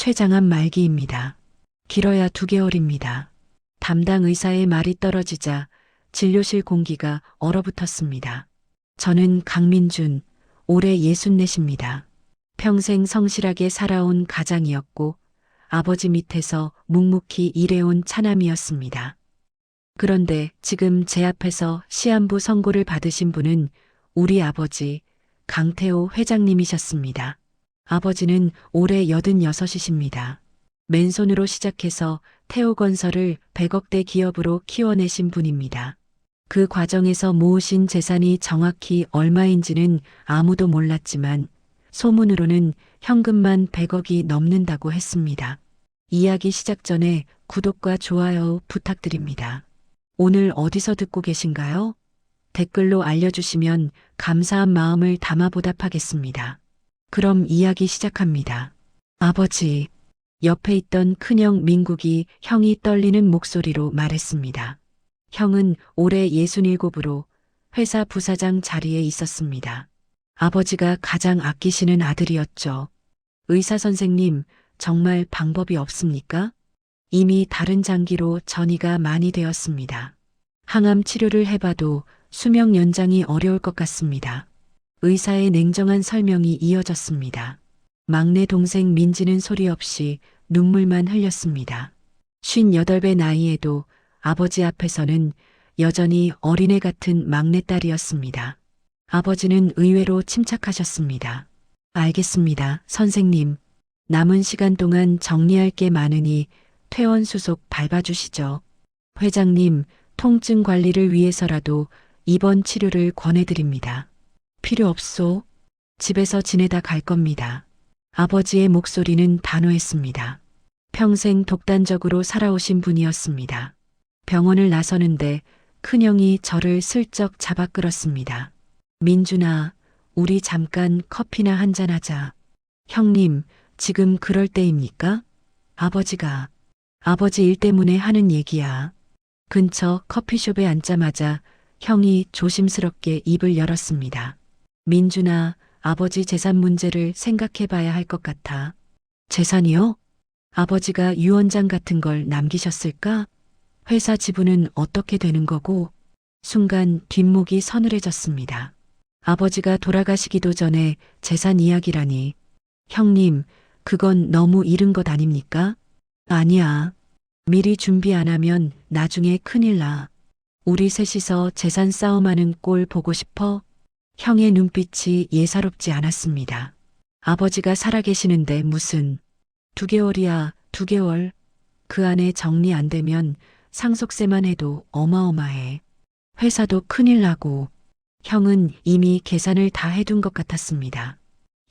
췌장암 말기입니다. 길어야 2개월입니다. 담당 의사의 말이 떨어지자 진료실 공기가 얼어붙었습니다. 저는 강민준, 올해 64입니다. 평생 성실하게 살아온 가장이었고 아버지 밑에서 묵묵히 일해온 차남이었습니다. 그런데 지금 제 앞에서 시한부 선고를 받으신 분은 우리 아버지 강태호 회장님이셨습니다. 아버지는 올해 86이십니다. 맨손으로 시작해서 태호건설을 100억대 기업으로 키워내신 분입니다. 그 과정에서 모으신 재산이 정확히 얼마인지는 아무도 몰랐지만 소문으로는 현금만 100억이 넘는다고 했습니다. 이야기 시작 전에 구독과 좋아요 부탁드립니다. 오늘 어디서 듣고 계신가요? 댓글로 알려주시면 감사한 마음을 담아 보답하겠습니다. 그럼 이야기 시작합니다. 아버지, 옆에 있던 큰형 민국이 형이 떨리는 목소리로 말했습니다. 형은 올해 67으로 회사 부사장 자리에 있었습니다. 아버지가 가장 아끼시는 아들이었죠. 의사 선생님, 정말 방법이 없습니까? 이미 다른 장기로 전이가 많이 되었습니다. 항암 치료를 해봐도 수명 연장이 어려울 것 같습니다. 의사의 냉정한 설명이 이어졌습니다. 막내 동생 민지는 소리 없이 눈물만 흘렸습니다. 58배 나이에도 아버지 앞에서는 여전히 어린애 같은 막내딸이었습니다. 아버지는 의외로 침착하셨습니다. 알겠습니다, 선생님. 남은 시간 동안 정리할 게 많으니 퇴원 수속 밟아주시죠. 회장님, 통증 관리를 위해서라도 입원 치료를 권해드립니다. 필요 없소. 집에서 지내다 갈 겁니다. 아버지의 목소리는 단호했습니다. 평생 독단적으로 살아오신 분이었습니다. 병원을 나서는데 큰형이 저를 슬쩍 잡아 끌었습니다. 민준아, 우리 잠깐 커피나 한잔하자. 형님, 지금 그럴 때입니까? 아버지 일 때문에 하는 얘기야. 근처 커피숍에 앉자마자 형이 조심스럽게 입을 열었습니다. 민준아, 아버지 재산 문제를 생각해 봐야 할 것 같아. 재산이요? 아버지가 유언장 같은 걸 남기셨을까? 회사 지분은 어떻게 되는 거고? 순간 뒷목이 서늘해졌습니다. 아버지가 돌아가시기도 전에 재산 이야기라니. 형님, 그건 너무 이른 것 아닙니까? 아니야. 미리 준비 안 하면 나중에 큰일 나. 우리 셋이서 재산 싸움하는 꼴 보고 싶어? 형의 눈빛이 예사롭지 않았습니다. 아버지가 살아계시는데 무슨 2개월이야, 2개월. 그 안에 정리 안 되면 상속세만 해도 어마어마해. 회사도 큰일 나고. 형은 이미 계산을 다 해둔 것 같았습니다.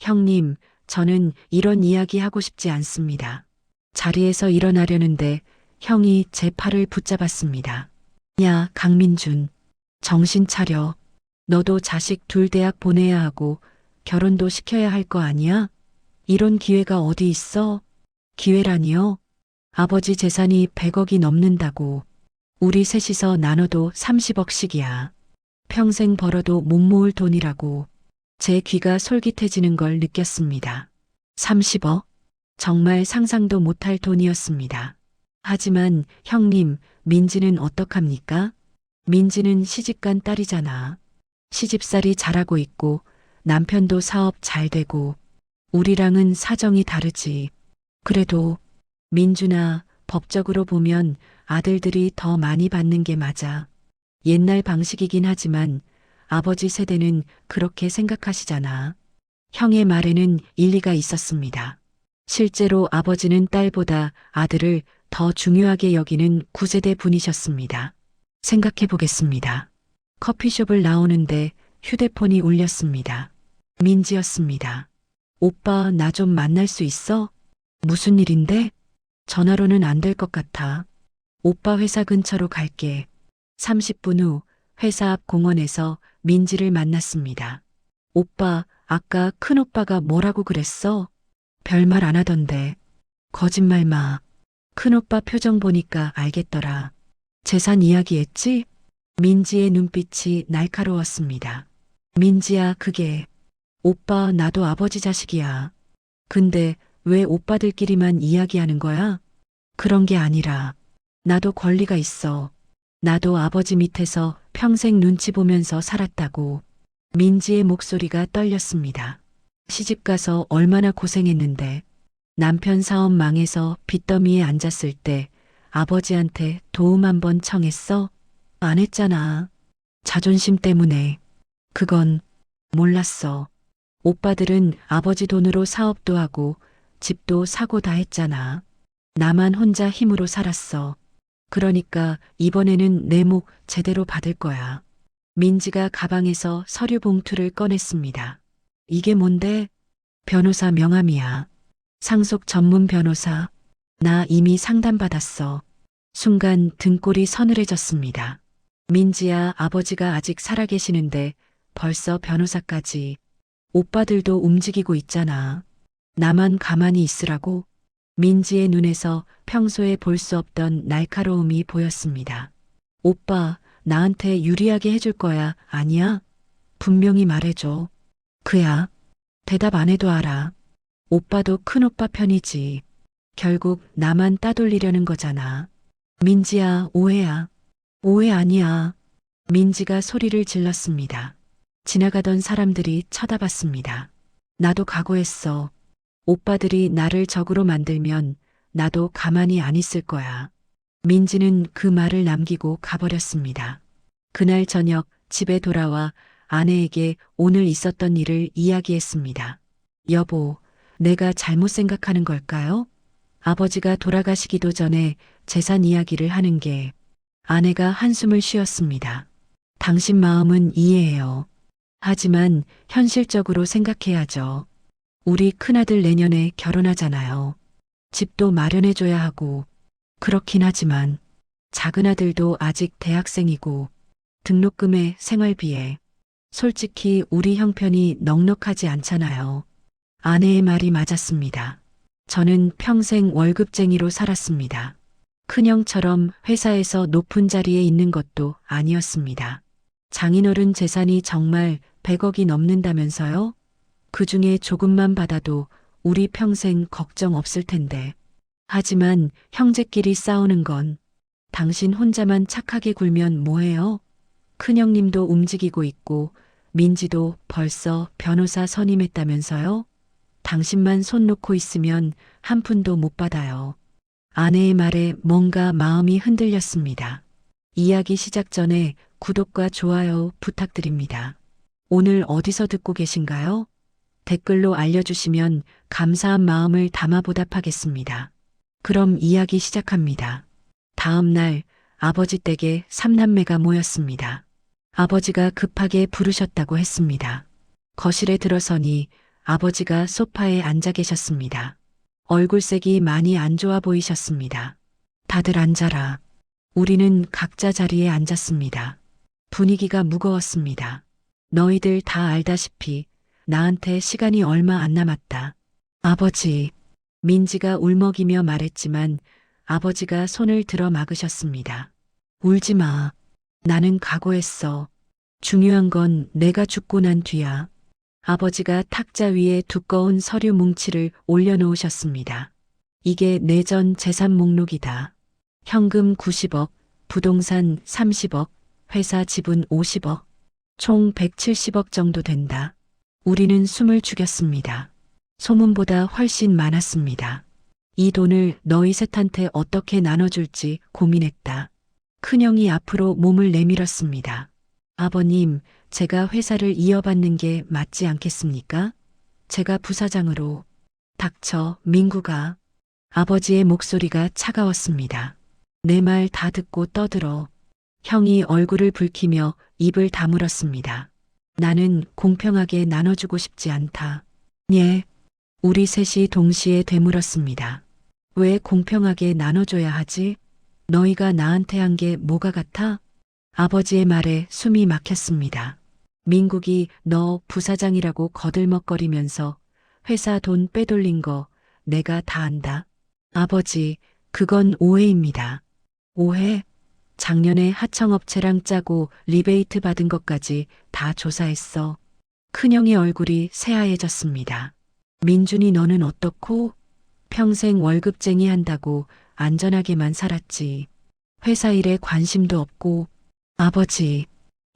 형님, 저는 이런 이야기 하고 싶지 않습니다. 자리에서 일어나려는데 형이 제 팔을 붙잡았습니다. 야, 강민준. 정신 차려. 너도 자식 둘 대학 보내야 하고 결혼도 시켜야 할 거 아니야? 이런 기회가 어디 있어? 기회라니요? 아버지 재산이 100억이 넘는다고. 우리 셋이서 나눠도 30억씩이야. 평생 벌어도 못 모을 돈이라고. 제 귀가 솔깃해지는 걸 느꼈습니다. 30억? 정말 상상도 못할 돈이었습니다. 하지만 형님, 민지는 어떡합니까? 민지는 시집간 딸이잖아. 시집살이 잘하고 있고 남편도 사업 잘 되고 우리랑은 사정이 다르지. 그래도 민준아, 법적으로 보면 아들들이 더 많이 받는 게 맞아. 옛날 방식이긴 하지만 아버지 세대는 그렇게 생각하시잖아. 형의 말에는 일리가 있었습니다. 실제로 아버지는 딸보다 아들을 더 중요하게 여기는 구세대 분이셨습니다. 생각해 보겠습니다. 커피숍을 나오는데 휴대폰이 울렸습니다. 민지였습니다. 오빠, 나 좀 만날 수 있어? 무슨 일인데? 전화로는 안 될 것 같아. 오빠 회사 근처로 갈게. 30분 후 회사 앞 공원에서 민지를 만났습니다. 오빠, 아까 큰오빠가 뭐라고 그랬어? 별말 안 하던데. 거짓말 마. 큰오빠 표정 보니까 알겠더라. 재산 이야기했지? 민지의 눈빛이 날카로웠습니다. 민지야, 그게. 오빠, 나도 아버지 자식이야. 근데 왜 오빠들끼리만 이야기하는 거야? 그런 게 아니라 나도 권리가 있어. 나도 아버지 밑에서 평생 눈치 보면서 살았다고. 민지의 목소리가 떨렸습니다. 시집가서 얼마나 고생했는데 남편 사업 망해서 빚더미에 앉았을 때 아버지한테 도움 한번 청했어? 안 했잖아. 자존심 때문에. 그건 몰랐어. 오빠들은 아버지 돈으로 사업도 하고 집도 사고 다 했잖아. 나만 혼자 힘으로 살았어. 그러니까 이번에는 내 목 제대로 받을 거야. 민지가 가방에서 서류 봉투를 꺼냈습니다. 이게 뭔데? 변호사 명함이야. 상속 전문 변호사. 나 이미 상담받았어. 순간 등골이 서늘해졌습니다. 민지야, 아버지가 아직 살아계시는데 벌써 변호사까지. 오빠들도 움직이고 있잖아. 나만 가만히 있으라고? 민지의 눈에서 평소에 볼 수 없던 날카로움이 보였습니다. 오빠, 나한테 유리하게 해줄 거야, 아니야? 분명히 말해줘. 그야. 대답 안 해도 알아. 오빠도 큰오빠 편이지. 결국 나만 따돌리려는 거잖아. 민지야, 오해야. 오해 아니야. 민지가 소리를 질렀습니다. 지나가던 사람들이 쳐다봤습니다. 나도 각오했어. 오빠들이 나를 적으로 만들면 나도 가만히 안 있을 거야. 민지는 그 말을 남기고 가버렸습니다. 그날 저녁 집에 돌아와 아내에게 오늘 있었던 일을 이야기했습니다. 여보, 내가 잘못 생각하는 걸까요? 아버지가 돌아가시기도 전에 재산 이야기를 하는 게. 아내가 한숨을 쉬었습니다. 당신 마음은 이해해요. 하지만 현실적으로 생각해야죠. 우리 큰아들 내년에 결혼하잖아요. 집도 마련해줘야 하고. 그렇긴 하지만 작은아들도 아직 대학생이고 등록금에 생활비에. 솔직히 우리 형편이 넉넉하지 않잖아요. 아내의 말이 맞았습니다. 저는 평생 월급쟁이로 살았습니다. 큰형처럼 회사에서 높은 자리에 있는 것도 아니었습니다. 장인어른 재산이 정말 100억이 넘는다면서요? 그 중에 조금만 받아도 우리 평생 걱정 없을 텐데. 하지만 형제끼리 싸우는 건 당신 혼자만 착하게 굴면 뭐해요? 큰형님도 움직이고 있고 민지도 벌써 변호사 선임했다면서요? 당신만 손 놓고 있으면 한 푼도 못 받아요. 아내의 말에 뭔가 마음이 흔들렸습니다. 이야기 시작 전에 구독과 좋아요 부탁드립니다. 오늘 어디서 듣고 계신가요? 댓글로 알려주시면 감사한 마음을 담아 보답하겠습니다. 그럼 이야기 시작합니다. 다음 날 아버지 댁에 삼남매가 모였습니다. 아버지가 급하게 부르셨다고 했습니다. 거실에 들어서니 아버지가 소파에 앉아 계셨습니다. 얼굴색이 많이 안 좋아 보이셨습니다. 다들 앉아라. 우리는 각자 자리에 앉았습니다. 분위기가 무거웠습니다. 너희들 다 알다시피 나한테 시간이 얼마 안 남았다. 아버지, 민지가 울먹이며 말했지만 아버지가 손을 들어 막으셨습니다. 울지 마. 나는 각오했어. 중요한 건 내가 죽고 난 뒤야. 아버지가 탁자 위에 두꺼운 서류 뭉치를 올려놓으셨습니다. 이게 내전 재산 목록이다. 현금 90억, 부동산 30억, 회사 지분 50억, 총 170억 정도 된다. 우리는 숨을 죽였습니다. 소문보다 훨씬 많았습니다. 이 돈을 너희 셋한테 어떻게 나눠줄지 고민했다. 큰형이 앞으로 몸을 내밀었습니다. 아버님, 제가 회사를 이어받는 게 맞지 않겠습니까? 제가 부사장으로. 닥쳐, 민구가. 아버지의 목소리가 차가웠습니다. 내 말 다 듣고 떠들어. 형이 얼굴을 붉히며 입을 다물었습니다. 나는 공평하게 나눠주고 싶지 않다. 예. 우리 셋이 동시에 되물었습니다. 왜 공평하게 나눠줘야 하지? 너희가 나한테 한 게 뭐가 같아? 아버지의 말에 숨이 막혔습니다. 민국이 너 부사장이라고 거들먹거리면서 회사 돈 빼돌린 거 내가 다 안다. 아버지, 그건 오해입니다. 오해? 작년에 하청업체랑 짜고 리베이트 받은 것까지 다 조사했어. 큰형의 얼굴이 새하얘졌습니다. 민준이 너는 어떻고? 평생 월급쟁이 한다고 안전하게만 살았지. 회사 일에 관심도 없고. 아버지,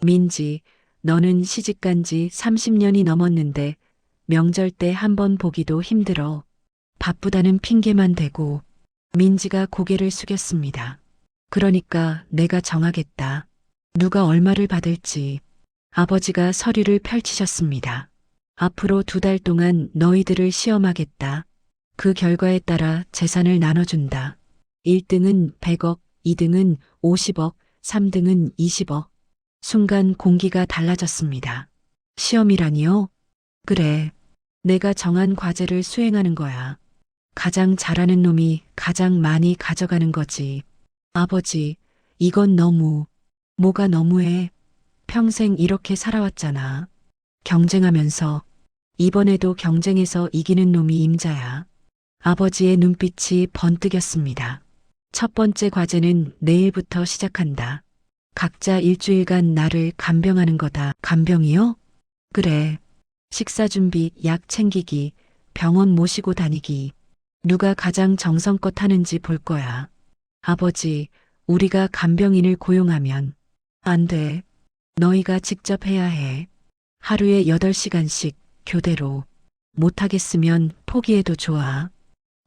민지, 너는 시집간 지 30년이 넘었는데 명절 때 한 번 보기도 힘들어. 바쁘다는 핑계만 대고. 민지가 고개를 숙였습니다. 그러니까 내가 정하겠다. 누가 얼마를 받을지. 아버지가 서류를 펼치셨습니다. 앞으로 2달 동안 너희들을 시험하겠다. 그 결과에 따라 재산을 나눠준다. 1등은 100억, 2등은 50억, 3등은 20억. 순간 공기가 달라졌습니다. 시험이라니요? 그래. 내가 정한 과제를 수행하는 거야. 가장 잘하는 놈이 가장 많이 가져가는 거지. 아버지, 이건 너무. 뭐가 너무해? 평생 이렇게 살아왔잖아. 경쟁하면서. 이번에도 경쟁에서 이기는 놈이 임자야. 아버지의 눈빛이 번뜩였습니다. 첫 번째 과제는 내일부터 시작한다. 각자 일주일간 나를 간병하는 거다. 간병이요? 그래. 식사 준비, 약 챙기기, 병원 모시고 다니기. 누가 가장 정성껏 하는지 볼 거야. 아버지, 우리가 간병인을 고용하면 안 돼. 너희가 직접 해야 해. 하루에 8시간씩 교대로. 못하겠으면 포기해도 좋아.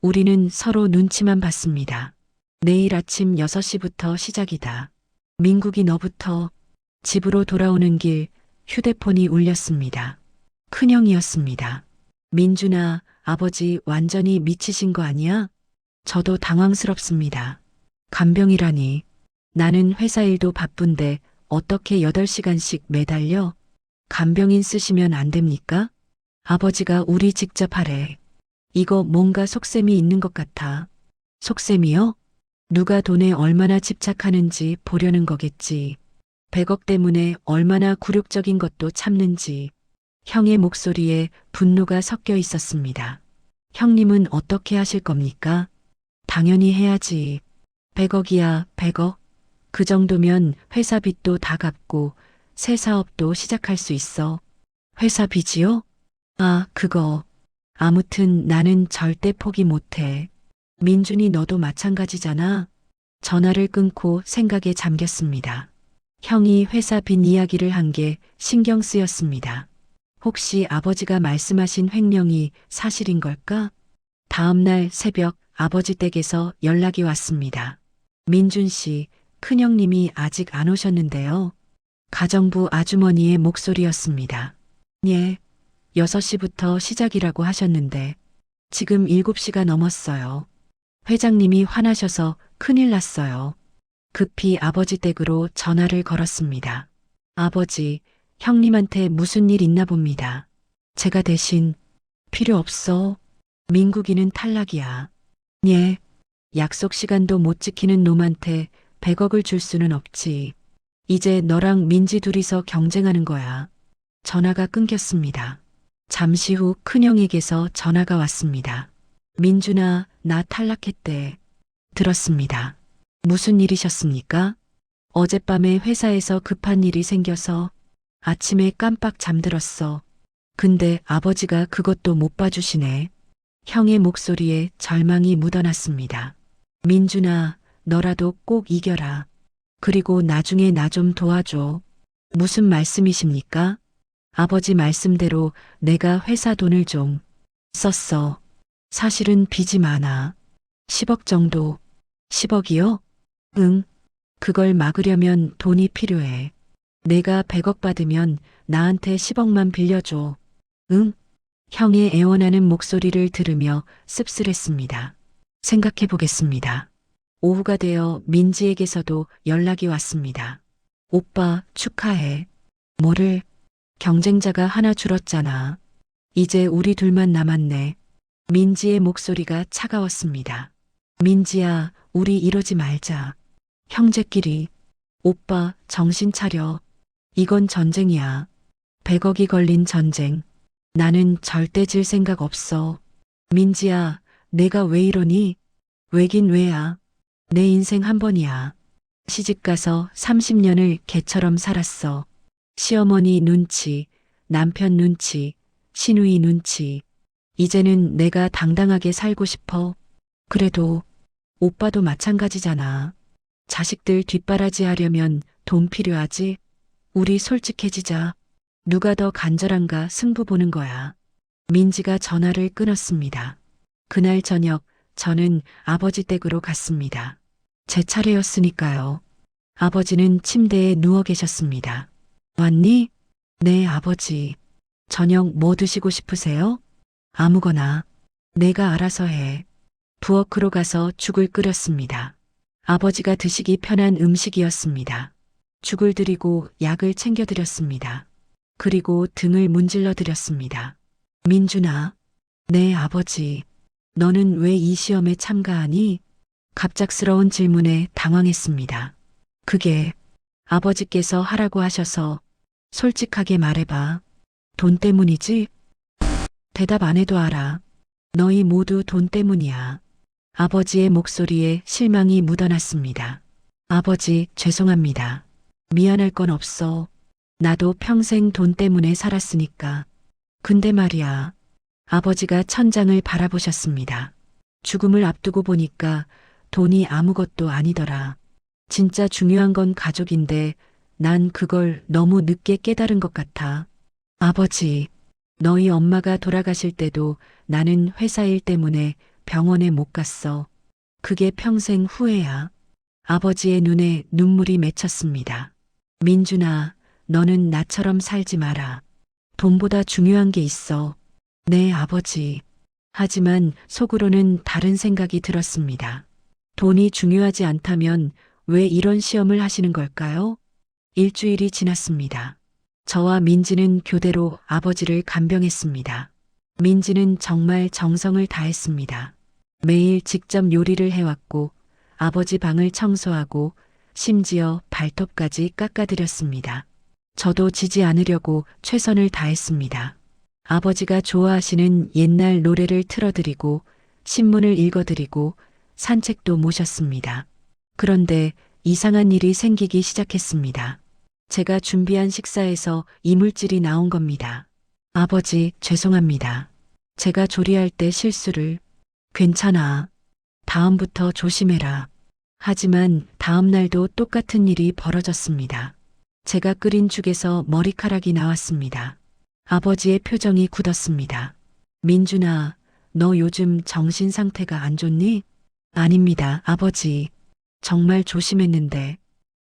우리는 서로 눈치만 봤습니다. 내일 아침 6시부터 시작이다. 민국이 너부터. 집으로 돌아오는 길 휴대폰이 울렸습니다. 큰형이었습니다. 민준아, 아버지 완전히 미치신 거 아니야? 저도 당황스럽습니다. 간병이라니. 나는 회사 일도 바쁜데 어떻게 8시간씩 매달려? 간병인 쓰시면 안 됩니까? 아버지가 우리 직접 하래. 이거 뭔가 속셈이 있는 것 같아. 속셈이요? 누가 돈에 얼마나 집착하는지 보려는 거겠지. 100억 때문에 얼마나 굴욕적인 것도 참는지. 형의 목소리에 분노가 섞여 있었습니다. 형님은 어떻게 하실 겁니까? 당연히 해야지. 100억이야, 100억. 그 정도면 회사 빚도 다 갚고 새 사업도 시작할 수 있어. 회사 빚이요? 아, 그거. 아무튼 나는 절대 포기 못해. 민준이 너도 마찬가지잖아. 전화를 끊고 생각에 잠겼습니다. 형이 회사 빚 이야기를 한 게 신경 쓰였습니다. 혹시 아버지가 말씀하신 횡령이 사실인 걸까? 다음 날 새벽 아버지 댁에서 연락이 왔습니다. 민준 씨, 큰형님이 아직 안 오셨는데요. 가정부 아주머니의 목소리였습니다. 예, 6시부터 시작이라고 하셨는데 지금 7시가 넘었어요. 회장님이 화나셔서 큰일 났어요. 급히 아버지 댁으로 전화를 걸었습니다. 아버지, 형님한테 무슨 일 있나 봅니다. 제가 대신. 필요 없어. 민국이는 탈락이야. 예, 약속 시간도 못 지키는 놈한테 100억을 줄 수는 없지. 이제 너랑 민지 둘이서 경쟁하는 거야. 전화가 끊겼습니다. 잠시 후 큰형에게서 전화가 왔습니다. 민준아, 나 탈락했대. 들었습니다. 무슨 일이셨습니까? 어젯밤에 회사에서 급한 일이 생겨서 아침에 깜빡 잠들었어. 근데 아버지가 그것도 못 봐주시네. 형의 목소리에 절망이 묻어났습니다. 민준아, 너라도 꼭 이겨라. 그리고 나중에 나 좀 도와줘. 무슨 말씀이십니까? 아버지 말씀대로 내가 회사 돈을 좀 썼어. 사실은 빚이 많아. 10억 정도. 10억이요? 응. 그걸 막으려면 돈이 필요해. 내가 100억 받으면 나한테 10억만 빌려줘. 응? 형의 애원하는 목소리를 들으며 씁쓸했습니다. 생각해 보겠습니다. 오후가 되어 민지에게서도 연락이 왔습니다. 오빠, 축하해. 뭐를? 경쟁자가 하나 줄었잖아. 이제 우리 둘만 남았네. 민지의 목소리가 차가웠습니다. 민지야, 우리 이러지 말자. 형제끼리. 오빠, 정신 차려. 이건 전쟁이야. 100억이 걸린 전쟁. 나는 절대 질 생각 없어. 민지야, 내가 왜 이러니? 왜긴 왜야. 내 인생 한 번이야. 시집가서 30년을 개처럼 살았어. 시어머니 눈치, 남편 눈치, 시누이 눈치. 이제는 내가 당당하게 살고 싶어. 그래도 오빠도 마찬가지잖아. 자식들 뒷바라지 하려면 돈 필요하지? 우리 솔직해지자. 누가 더 간절한가 승부 보는 거야. 민지가 전화를 끊었습니다. 그날 저녁 저는 아버지 댁으로 갔습니다. 제 차례였으니까요. 아버지는 침대에 누워 계셨습니다. 왔니? 네, 아버지. 저녁 뭐 드시고 싶으세요? 아무거나. 내가 알아서 해. 부엌으로 가서 죽을 끓였습니다. 아버지가 드시기 편한 음식이었습니다. 죽을 드리고 약을 챙겨드렸습니다. 그리고 등을 문질러 드렸습니다. 민준아. 네, 아버지. 너는 왜 이 시험에 참가하니? 갑작스러운 질문에 당황했습니다. 그게 아버지께서 하라고 하셔서 솔직하게 말해봐. 돈 때문이지? 대답 안 해도 알아. 너희 모두 돈 때문이야. 아버지의 목소리에 실망이 묻어났습니다. 아버지, 죄송합니다. 미안할 건 없어. 나도 평생 돈 때문에 살았으니까. 근데 말이야. 아버지가 천장을 바라보셨습니다. 죽음을 앞두고 보니까 돈이 아무것도 아니더라. 진짜 중요한 건 가족인데 난 그걸 너무 늦게 깨달은 것 같아. 아버지, 너희 엄마가 돌아가실 때도 나는 회사 일 때문에 병원에 못 갔어. 그게 평생 후회야. 아버지의 눈에 눈물이 맺혔습니다. 민준아, 너는 나처럼 살지 마라. 돈보다 중요한 게 있어. 네, 아버지. 하지만 속으로는 다른 생각이 들었습니다. 돈이 중요하지 않다면 왜 이런 시험을 하시는 걸까요? 일주일이 지났습니다. 저와 민지는 교대로 아버지를 간병했습니다. 민지는 정말 정성을 다했습니다. 매일 직접 요리를 해왔고 아버지 방을 청소하고 심지어 발톱까지 깎아드렸습니다. 저도 지지 않으려고 최선을 다했습니다. 아버지가 좋아하시는 옛날 노래를 틀어드리고 신문을 읽어드리고 산책도 모셨습니다. 그런데 이상한 일이 생기기 시작했습니다. 제가 준비한 식사에서 이물질이 나온 겁니다. 아버지, 죄송합니다. 제가 조리할 때 실수를. 괜찮아. 다음부터 조심해라. 하지만 다음 날도 똑같은 일이 벌어졌습니다. 제가 끓인 죽에서 머리카락이 나왔습니다. 아버지의 표정이 굳었습니다. 민준아, 너 요즘 정신 상태가 안 좋니? 아닙니다, 아버지. 정말 조심했는데.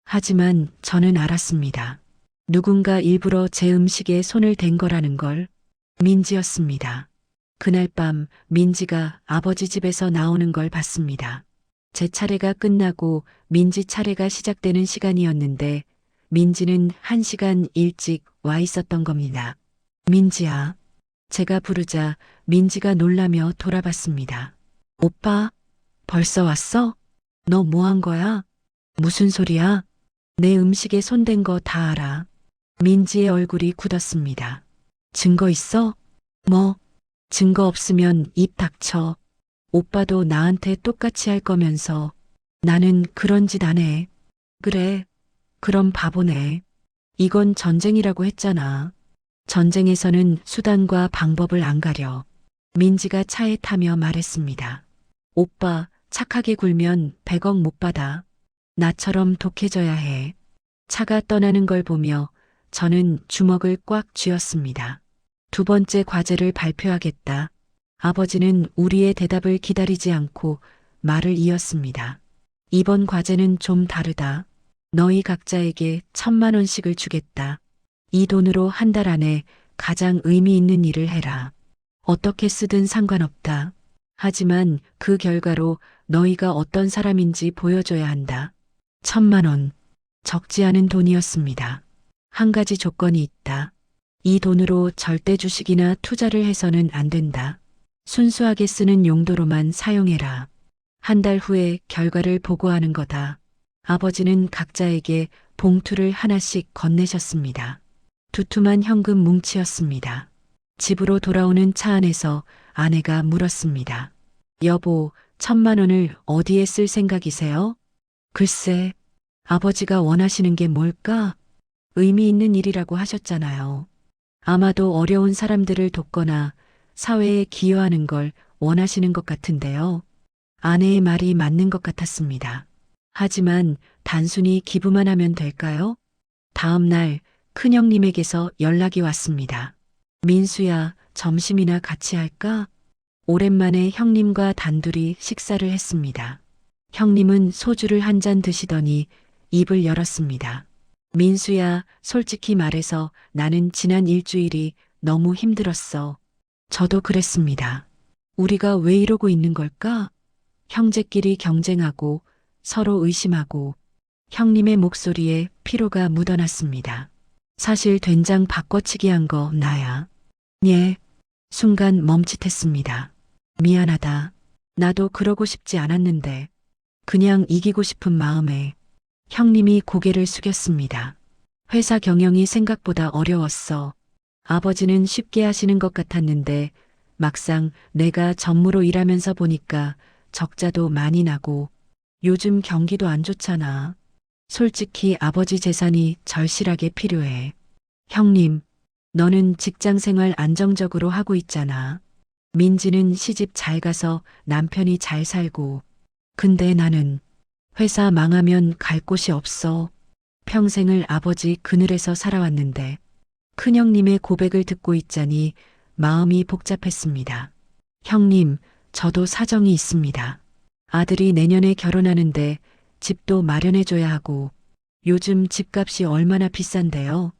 하지만 저는 알았습니다. 누군가 일부러 제 음식에 손을 댄 거라는 걸. 민지였습니다. 그날 밤 민지가 아버지 집에서 나오는 걸 봤습니다. 제 차례가 끝나고 민지 차례가 시작되는 시간이었는데 민지는 1시간 일찍 와 있었던 겁니다. 민지야. 제가 부르자 민지가 놀라며 돌아봤습니다. 오빠, 벌써 왔어? 너 뭐 한 거야? 무슨 소리야? 내 음식에 손댄 거 다 알아. 민지의 얼굴이 굳었습니다. 증거 있어? 뭐? 증거 없으면 입 닥쳐. 오빠도 나한테 똑같이 할 거면서 나는 그런 짓 안 해. 그래. 그럼 바보네. 이건 전쟁이라고 했잖아. 전쟁에서는 수단과 방법을 안 가려. 민지가 차에 타며 말했습니다. 오빠, 착하게 굴면 100억 못 받아. 나처럼 독해져야 해. 차가 떠나는 걸 보며 저는 주먹을 꽉 쥐었습니다. 두 번째 과제를 발표하겠다. 아버지는 우리의 대답을 기다리지 않고 말을 이었습니다. 이번 과제는 좀 다르다. 너희 각자에게 1,000만 원씩을 주겠다. 이 돈으로 한 달 안에 가장 의미 있는 일을 해라. 어떻게 쓰든 상관없다. 하지만 그 결과로 너희가 어떤 사람인지 보여줘야 한다. 1,000만 원. 적지 않은 돈이었습니다. 한 가지 조건이 있다. 이 돈으로 절대 주식이나 투자를 해서는 안 된다. 순수하게 쓰는 용도로만 사용해라. 한 달 후에 결과를 보고하는 거다. 아버지는 각자에게 봉투를 하나씩 건네셨습니다. 두툼한 현금 뭉치였습니다. 집으로 돌아오는 차 안에서 아내가 물었습니다. 여보, 1,000만 원을 어디에 쓸 생각이세요? 글쎄, 아버지가 원하시는 게 뭘까? 의미 있는 일이라고 하셨잖아요. 아마도 어려운 사람들을 돕거나 사회에 기여하는 걸 원하시는 것 같은데요. 아내의 말이 맞는 것 같았습니다. 하지만 단순히 기부만 하면 될까요? 다음 날 큰형님에게서 연락이 왔습니다. 민수야, 점심이나 같이 할까? 오랜만에 형님과 단둘이 식사를 했습니다. 형님은 소주를 한 잔 드시더니 입을 열었습니다. 민수야, 솔직히 말해서 나는 지난 일주일이 너무 힘들었어. 저도 그랬습니다. 우리가 왜 이러고 있는 걸까? 형제끼리 경쟁하고 서로 의심하고 형님의 목소리에 피로가 묻어났습니다. 사실 된장 바꿔치기 한 거 나야. 예. 순간 멈칫했습니다. 미안하다. 나도 그러고 싶지 않았는데 그냥 이기고 싶은 마음에. 형님이 고개를 숙였습니다. 회사 경영이 생각보다 어려웠어. 아버지는 쉽게 하시는 것 같았는데 막상 내가 전무로 일하면서 보니까 적자도 많이 나고 요즘 경기도 안 좋잖아. 솔직히 아버지 재산이 절실하게 필요해. 형님, 너는 직장 생활 안정적으로 하고 있잖아. 민지는 시집 잘 가서 남편이 잘 살고. 근데 나는 회사 망하면 갈 곳이 없어. 평생을 아버지 그늘에서 살아왔는데 큰형님의 고백을 듣고 있자니 마음이 복잡했습니다. 형님, 저도 사정이 있습니다. 아들이 내년에 결혼하는데 집도 마련해줘야 하고 요즘 집값이 얼마나 비싼데요.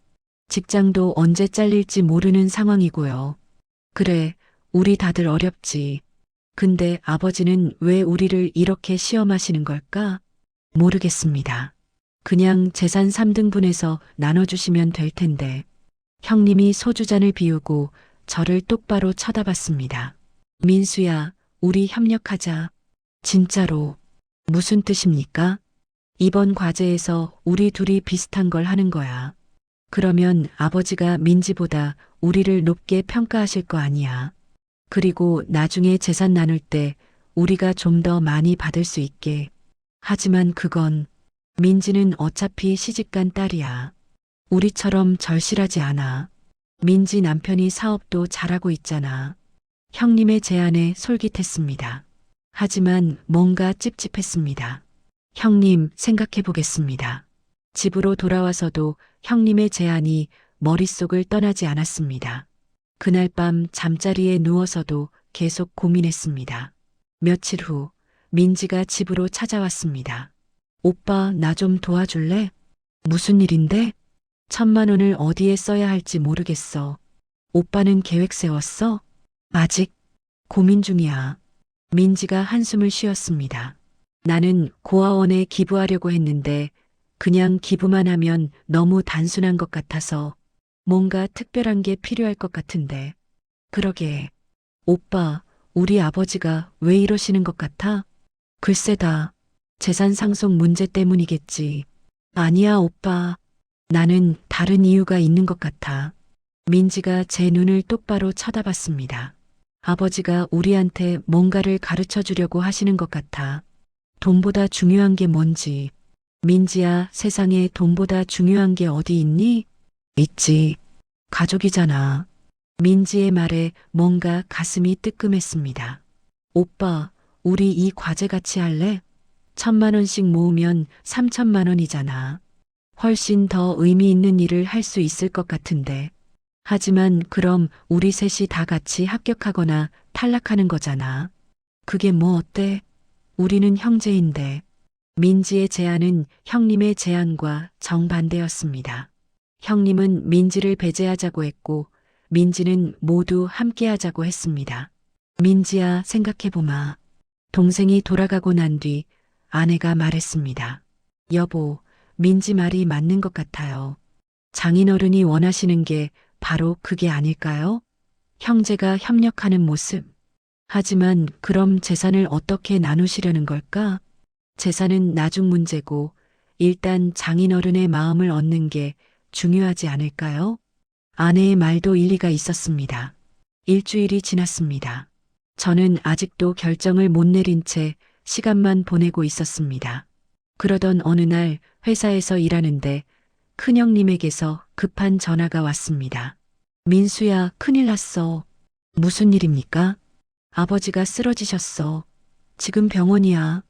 직장도 언제 잘릴지 모르는 상황이고요. 그래, 우리 다들 어렵지. 근데 아버지는 왜 우리를 이렇게 시험하시는 걸까? 모르겠습니다. 그냥 재산 3등분해서 나눠주시면 될 텐데. 형님이 소주잔을 비우고 저를 똑바로 쳐다봤습니다. 민수야, 우리 협력하자. 진짜로. 무슨 뜻입니까? 이번 과제에서 우리 둘이 비슷한 걸 하는 거야. 그러면 아버지가 민지보다 우리를 높게 평가하실 거 아니야. 그리고 나중에 재산 나눌 때 우리가 좀 더 많이 받을 수 있게. 하지만 그건 민지는 어차피 시집간 딸이야. 우리처럼 절실하지 않아. 민지 남편이 사업도 잘하고 있잖아. 형님의 제안에 솔깃했습니다. 하지만 뭔가 찝찝했습니다. 형님, 생각해 보겠습니다. 집으로 돌아와서도 형님의 제안이 머릿속을 떠나지 않았습니다. 그날 밤 잠자리에 누워서도 계속 고민했습니다. 며칠 후 민지가 집으로 찾아왔습니다. 오빠, 나 좀 도와줄래? 무슨 일인데? 1,000만 원을 어디에 써야 할지 모르겠어. 오빠는 계획 세웠어? 아직 고민 중이야. 민지가 한숨을 쉬었습니다. 나는 고아원에 기부하려고 했는데 그냥 기부만 하면 너무 단순한 것 같아서 뭔가 특별한 게 필요할 것 같은데. 그러게. 오빠, 우리 아버지가 왜 이러시는 것 같아? 글쎄다. 재산 상속 문제 때문이겠지. 아니야, 오빠. 나는 다른 이유가 있는 것 같아. 민지가 제 눈을 똑바로 쳐다봤습니다. 아버지가 우리한테 뭔가를 가르쳐 주려고 하시는 것 같아. 돈보다 중요한 게 뭔지. 민지야, 세상에 돈보다 중요한 게 어디 있니? 있지. 가족이잖아. 민지의 말에 뭔가 가슴이 뜨끔했습니다. 오빠, 우리 이 과제 같이 할래? 1,000만 원씩 모으면 3,000만 원이잖아. 훨씬 더 의미 있는 일을 할 수 있을 것 같은데. 하지만 그럼 우리 셋이 다 같이 합격하거나 탈락하는 거잖아. 그게 뭐 어때? 우리는 형제인데. 민지의 제안은 형님의 제안과 정반대였습니다. 형님은 민지를 배제하자고 했고 민지는 모두 함께하자고 했습니다. 민지야, 생각해보마. 동생이 돌아가고 난 뒤 아내가 말했습니다. 여보, 민지 말이 맞는 것 같아요. 장인어른이 원하시는 게 바로 그게 아닐까요? 형제가 협력하는 모습. 하지만 그럼 재산을 어떻게 나누시려는 걸까? 재산은 나중 문제고 일단 장인어른의 마음을 얻는 게 중요하지 않을까요? 아내의 말도 일리가 있었습니다. 일주일이 지났습니다. 저는 아직도 결정을 못 내린 채 시간만 보내고 있었습니다. 그러던 어느 날 회사에서 일하는데 큰형님에게서 급한 전화가 왔습니다. 민수야, 큰일 났어. 무슨 일입니까? 아버지가 쓰러지셨어. 지금 병원이야.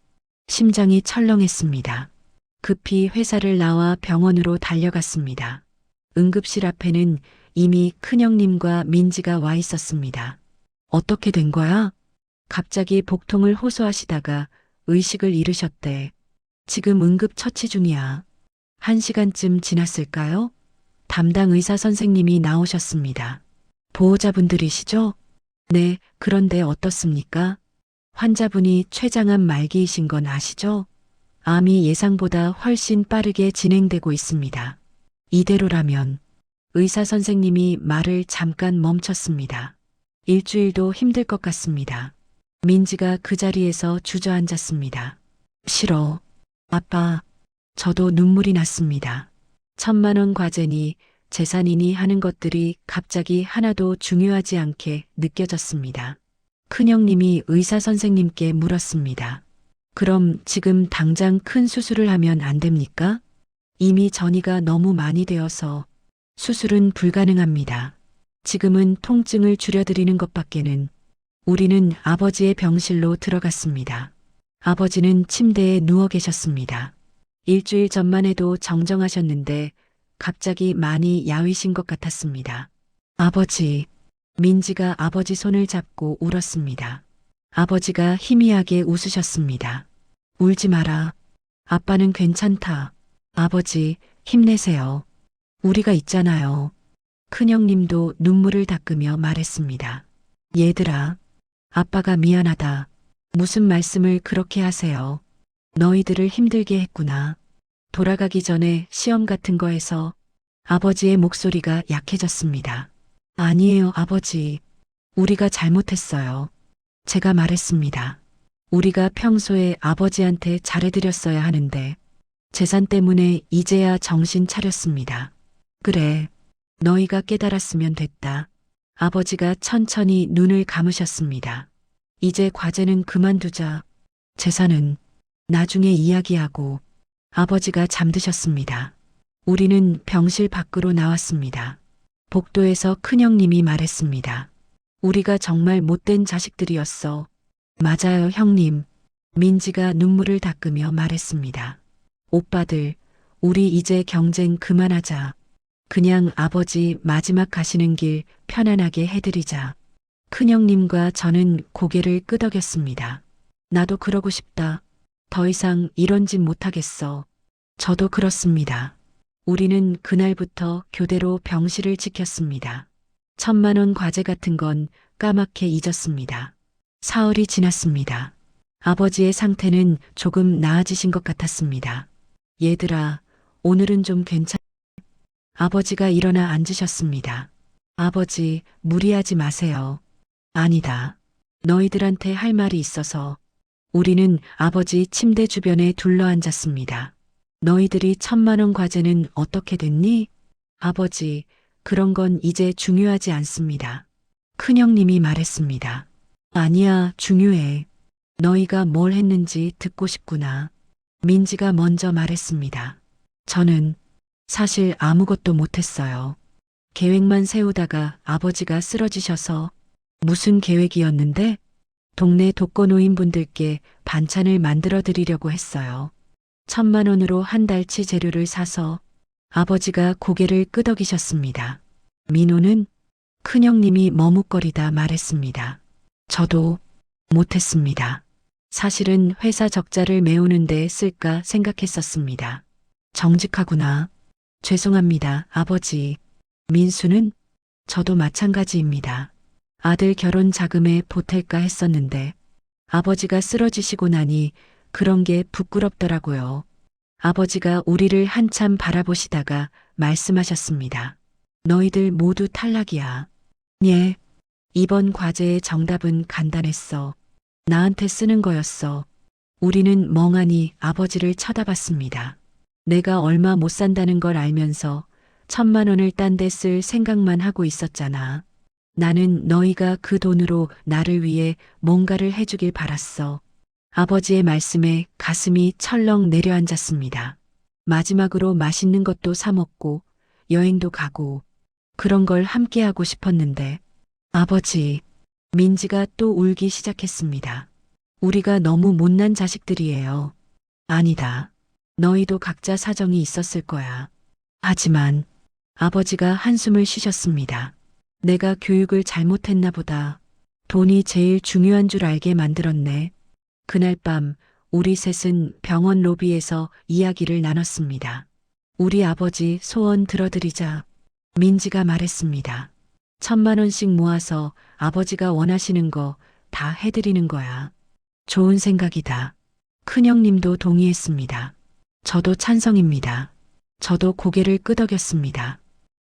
심장이 철렁했습니다. 급히 회사를 나와 병원으로 달려갔습니다. 응급실 앞에는 이미 큰형님과 민지가 와 있었습니다. 어떻게 된 거야? 갑자기 복통을 호소하시다가 의식을 잃으셨대. 지금 응급 처치 중이야. 1시간쯤 지났을까요? 담당 의사 선생님이 나오셨습니다. 보호자분들이시죠? 네, 그런데 어떻습니까? 환자분이 췌장암 말기이신 건 아시죠? 암이 예상보다 훨씬 빠르게 진행되고 있습니다. 이대로라면 의사 선생님이 말을 잠깐 멈췄습니다. 일주일도 힘들 것 같습니다. 민지가 그 자리에서 주저앉았습니다. 싫어. 아빠, 저도 눈물이 났습니다. 1,000만 원 과제니 재산이니 하는 것들이 갑자기 하나도 중요하지 않게 느껴졌습니다. 큰형님이 의사 선생님께 물었습니다. 그럼 지금 당장 큰 수술을 하면 안 됩니까? 이미 전이가 너무 많이 되어서 수술은 불가능합니다. 지금은 통증을 줄여드리는 것밖에는. 우리는 아버지의 병실로 들어갔습니다. 아버지는 침대에 누워 계셨습니다. 일주일 전만 해도 정정하셨는데 갑자기 많이 야위신 것 같았습니다. 아버지, 민지가 아버지 손을 잡고 울었습니다. 아버지가 희미하게 웃으셨습니다. 울지 마라. 아빠는 괜찮다. 아버지, 힘내세요. 우리가 있잖아요. 큰형님도 눈물을 닦으며 말했습니다. 얘들아, 아빠가 미안하다. 무슨 말씀을 그렇게 하세요. 너희들을 힘들게 했구나. 돌아가기 전에 시험 같은 거 해서 아버지의 목소리가 약해졌습니다. 아니에요, 아버지. 우리가 잘못했어요. 제가 말했습니다. 우리가 평소에 아버지한테 잘해드렸어야 하는데 재산 때문에 이제야 정신 차렸습니다. 그래, 너희가 깨달았으면 됐다. 아버지가 천천히 눈을 감으셨습니다. 이제 과제는 그만두자. 재산은 나중에 이야기하고. 아버지가 잠드셨습니다. 우리는 병실 밖으로 나왔습니다. 복도에서 큰형님이 말했습니다. 우리가 정말 못된 자식들이었어. 맞아요, 형님. 민지가 눈물을 닦으며 말했습니다. 오빠들, 우리 이제 경쟁 그만하자. 그냥 아버지 마지막 가시는 길 편안하게 해드리자. 큰형님과 저는 고개를 끄덕였습니다. 나도 그러고 싶다. 더 이상 이런 짓 못하겠어. 저도 그렇습니다. 우리는 그날부터 교대로 병실을 지켰습니다. 1,000만 원 과제 같은 건 까맣게 잊었습니다. 사흘이 지났습니다. 아버지의 상태는 조금 나아지신 것 같았습니다. 얘들아, 오늘은 좀 아버지가 일어나 앉으셨습니다. 아버지, 무리하지 마세요. 아니다. 너희들한테 할 말이 있어서. 우리는 아버지 침대 주변에 둘러앉았습니다. 너희들이 1,000만 원 과제는 어떻게 됐니? 아버지, 그런 건 이제 중요하지 않습니다. 큰형님이 말했습니다. 아니야, 중요해. 너희가 뭘 했는지 듣고 싶구나. 민지가 먼저 말했습니다. 저는 사실 아무것도 못했어요. 계획만 세우다가 아버지가 쓰러지셔서. 무슨 계획이었는데? 동네 독거노인분들께 반찬을 만들어 드리려고 했어요. 1,000만 원으로 한 달치 재료를 사서. 아버지가 고개를 끄덕이셨습니다. 민호는? 큰형님이 머뭇거리다 말했습니다. 저도 못했습니다. 사실은 회사 적자를 메우는 데 쓸까 생각했었습니다. 정직하구나. 죄송합니다, 아버지. 민수는? 저도 마찬가지입니다. 아들 결혼 자금에 보탤까 했었는데 아버지가 쓰러지시고 나니 그런 게 부끄럽더라고요. 아버지가 우리를 한참 바라보시다가 말씀하셨습니다. 너희들 모두 탈락이야. 예. 이번 과제의 정답은 간단했어. 나한테 쓰는 거였어. 우리는 멍하니 아버지를 쳐다봤습니다. 내가 얼마 못 산다는 걸 알면서 1,000만 원을 딴 데 쓸 생각만 하고 있었잖아. 나는 너희가 그 돈으로 나를 위해 뭔가를 해주길 바랐어. 아버지의 말씀에 가슴이 철렁 내려앉았습니다. 마지막으로 맛있는 것도 사 먹고 여행도 가고 그런 걸 함께하고 싶었는데. 아버지, 민지가 또 울기 시작했습니다. 우리가 너무 못난 자식들이에요. 아니다. 너희도 각자 사정이 있었을 거야. 하지만 아버지가 한숨을 쉬셨습니다. 내가 교육을 잘못했나 보다. 돈이 제일 중요한 줄 알게 만들었네. 그날 밤 우리 셋은 병원 로비에서 이야기를 나눴습니다. 우리 아버지 소원 들어드리자. 민지가 말했습니다. 1,000만 원씩 모아서 아버지가 원하시는 거 다 해드리는 거야. 좋은 생각이다. 큰형님도 동의했습니다. 저도 찬성입니다. 저도 고개를 끄덕였습니다.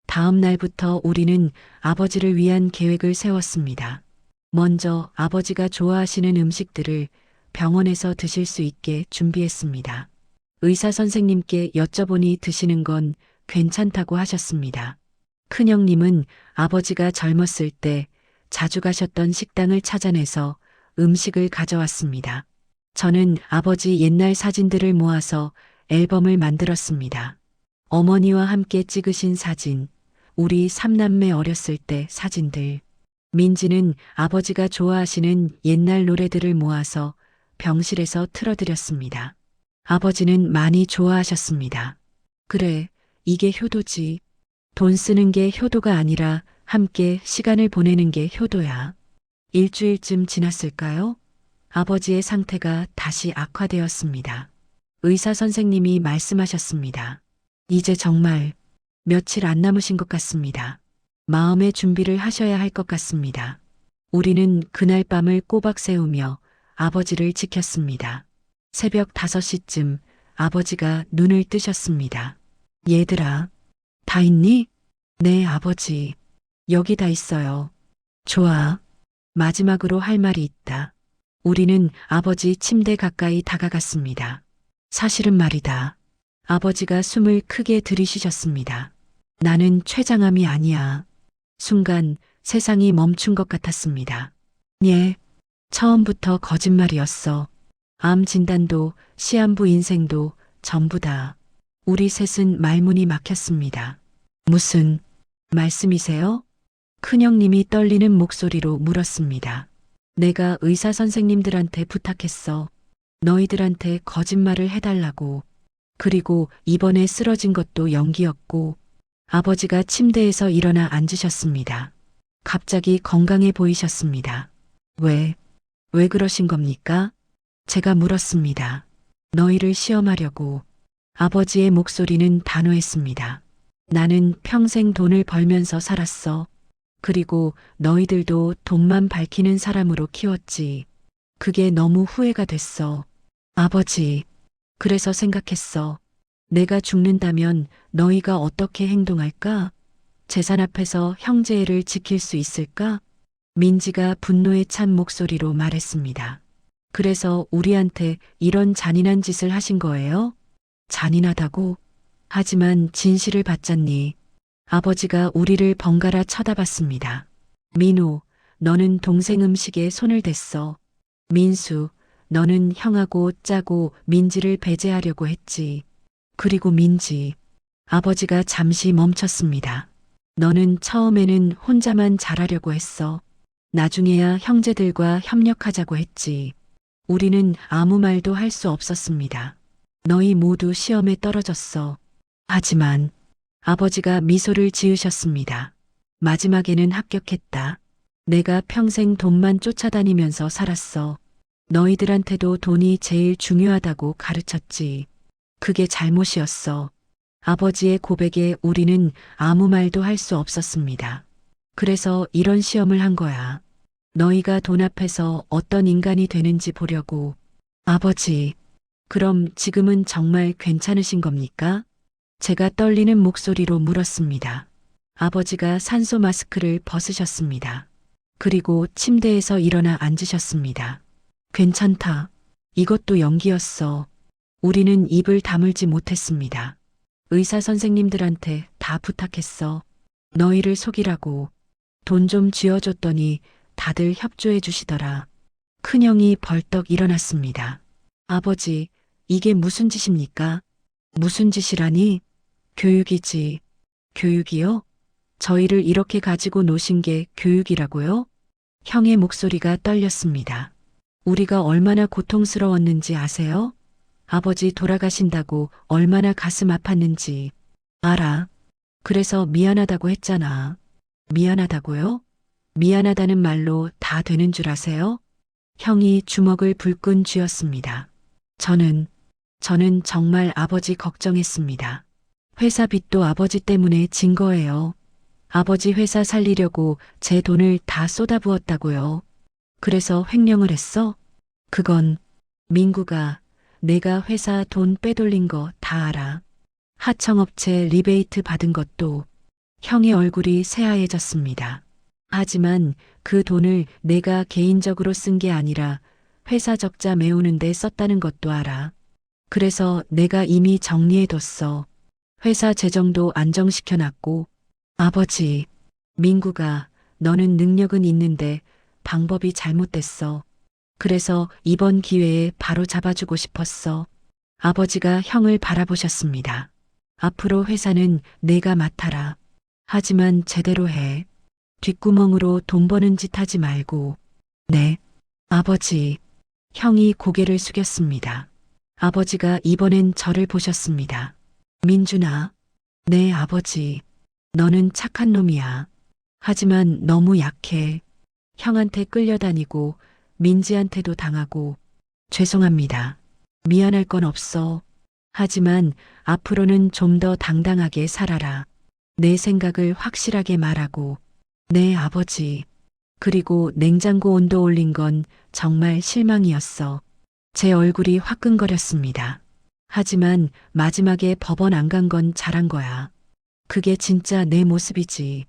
다음 날부터 우리는 아버지를 위한 계획을 세웠습니다. 먼저 아버지가 좋아하시는 음식들을 병원에서 드실 수 있게 준비했습니다. 의사 선생님께 여쭤보니 드시는 건 괜찮다고 하셨습니다. 큰형님은 아버지가 젊었을 때 자주 가셨던 식당을 찾아내서 음식을 가져왔습니다. 저는 아버지 옛날 사진들을 모아서 앨범을 만들었습니다. 어머니와 함께 찍으신 사진, 우리 삼남매 어렸을 때 사진들. 민지는 아버지가 좋아하시는 옛날 노래들을 모아서 병실에서 틀어드렸습니다. 아버지는 많이 좋아하셨습니다. 그래, 이게 효도지. 돈 쓰는 게 효도가 아니라 함께 시간을 보내는 게 효도야. 일주일쯤 지났을까요? 아버지의 상태가 다시 악화되었습니다. 의사 선생님이 말씀하셨습니다. 이제 정말 며칠 안 남으신 것 같습니다. 마음의 준비를 하셔야 할 것 같습니다. 우리는 그날 밤을 꼬박 세우며 아버지를 지켰습니다. 새벽 5시쯤 아버지가 눈을 뜨셨습니다. 얘들아, 다 있니? 네, 아버지. 여기 다 있어요. 좋아. 마지막으로 할 말이 있다. 우리는 아버지 침대 가까이 다가갔습니다. 사실은 말이다. 아버지가 숨을 크게 들이쉬셨습니다. 나는 췌장암이 아니야. 순간 세상이 멈춘 것 같았습니다. 예, 처음부터 거짓말이었어. 암 진단도 시한부 인생도 전부 다. 우리 셋은 말문이 막혔습니다. 무슨 말씀이세요? 큰형님이 떨리는 목소리로 물었습니다. 내가 의사 선생님들한테 부탁했어. 너희들한테 거짓말을 해달라고. 그리고 이번에 쓰러진 것도 연기였고. 아버지가 침대에서 일어나 앉으셨습니다. 갑자기 건강해 보이셨습니다. 왜 그러신 겁니까? 제가 물었습니다. 너희를 시험하려고. 아버지의 목소리는 단호했습니다. 나는 평생 돈을 벌면서 살았어. 그리고 너희들도 돈만 밝히는 사람으로 키웠지. 그게 너무 후회가 됐어. 아버지, 그래서 생각했어. 내가 죽는다면 너희가 어떻게 행동할까? 재산 앞에서 형제애를 지킬 수 있을까? 민지가 분노에 찬 목소리로 말했습니다. 그래서 우리한테 이런 잔인한 짓을 하신 거예요? 잔인하다고? 하지만 진실을 받잖니. 아버지가 우리를 번갈아 쳐다봤습니다. 민호, 너는 동생 음식에 손을 댔어. 민수, 너는 형하고 짜고 민지를 배제하려고 했지. 그리고 민지, 아버지가 잠시 멈췄습니다. 너는 처음에는 혼자만 잘하려고 했어. 나중에야 형제들과 협력하자고 했지. 우리는 아무 말도 할 수 없었습니다. 너희 모두 시험에 떨어졌어. 하지만 아버지가 미소를 지으셨습니다. 마지막에는 합격했다. 내가 평생 돈만 쫓아다니면서 살았어. 너희들한테도 돈이 제일 중요하다고 가르쳤지. 그게 잘못이었어. 아버지의 고백에 우리는 아무 말도 할 수 없었습니다. 그래서 이런 시험을 한 거야. 너희가 돈 앞에서 어떤 인간이 되는지 보려고. 아버지, 그럼 지금은 정말 괜찮으신 겁니까? 제가 떨리는 목소리로 물었습니다. 아버지가 산소 마스크를 벗으셨습니다. 그리고 침대에서 일어나 앉으셨습니다. 괜찮다. 이것도 연기였어. 우리는 입을 다물지 못했습니다. 의사 선생님들한테 다 부탁했어. 너희를 속이라고. 돈 좀 쥐어줬더니 다들 협조해 주시더라. 큰형이 벌떡 일어났습니다. 아버지, 이게 무슨 짓입니까? 무슨 짓이라니? 교육이지. 교육이요? 저희를 이렇게 가지고 노신 게 교육이라고요? 형의 목소리가 떨렸습니다. 우리가 얼마나 고통스러웠는지 아세요? 아버지 돌아가신다고 얼마나 가슴 아팠는지 알아. 그래서 미안하다고 했잖아. 미안하다고요? 미안하다는 말로 다 되는 줄 아세요? 형이 주먹을 불끈 쥐었습니다. 저는 정말 아버지 걱정했습니다. 회사 빚도 아버지 때문에 진 거예요. 아버지 회사 살리려고 제 돈을 다 쏟아부었다고요. 그래서 횡령을 했어? 그건 민구가 내가 회사 돈 빼돌린 거 다 알아. 하청업체 리베이트 받은 것도. 형의 얼굴이 새하얘졌습니다. 하지만 그 돈을 내가 개인적으로 쓴 게 아니라 회사 적자 메우는 데 썼다는 것도 알아. 그래서 내가 이미 정리해뒀어. 회사 재정도 안정시켜놨고. 아버지, 민구가 너는 능력은 있는데 방법이 잘못됐어. 그래서 이번 기회에 바로 잡아주고 싶었어. 아버지가 형을 바라보셨습니다. 앞으로 회사는 내가 맡아라. 하지만 제대로 해. 뒷구멍으로 돈 버는 짓 하지 말고. 네, 아버지. 형이 고개를 숙였습니다. 아버지가 이번엔 저를 보셨습니다. 민준아. 네, 아버지. 너는 착한 놈이야. 하지만 너무 약해. 형한테 끌려다니고 민지한테도 당하고. 죄송합니다. 미안할 건 없어. 하지만 앞으로는 좀 더 당당하게 살아라. 내 생각을 확실하게 말하고. 네, 아버지. 그리고 냉장고 온도 올린 건 정말 실망이었어. 제 얼굴이 화끈거렸습니다. 하지만 마지막에 법원 안 간 건 잘한 거야. 그게 진짜 내 모습이지.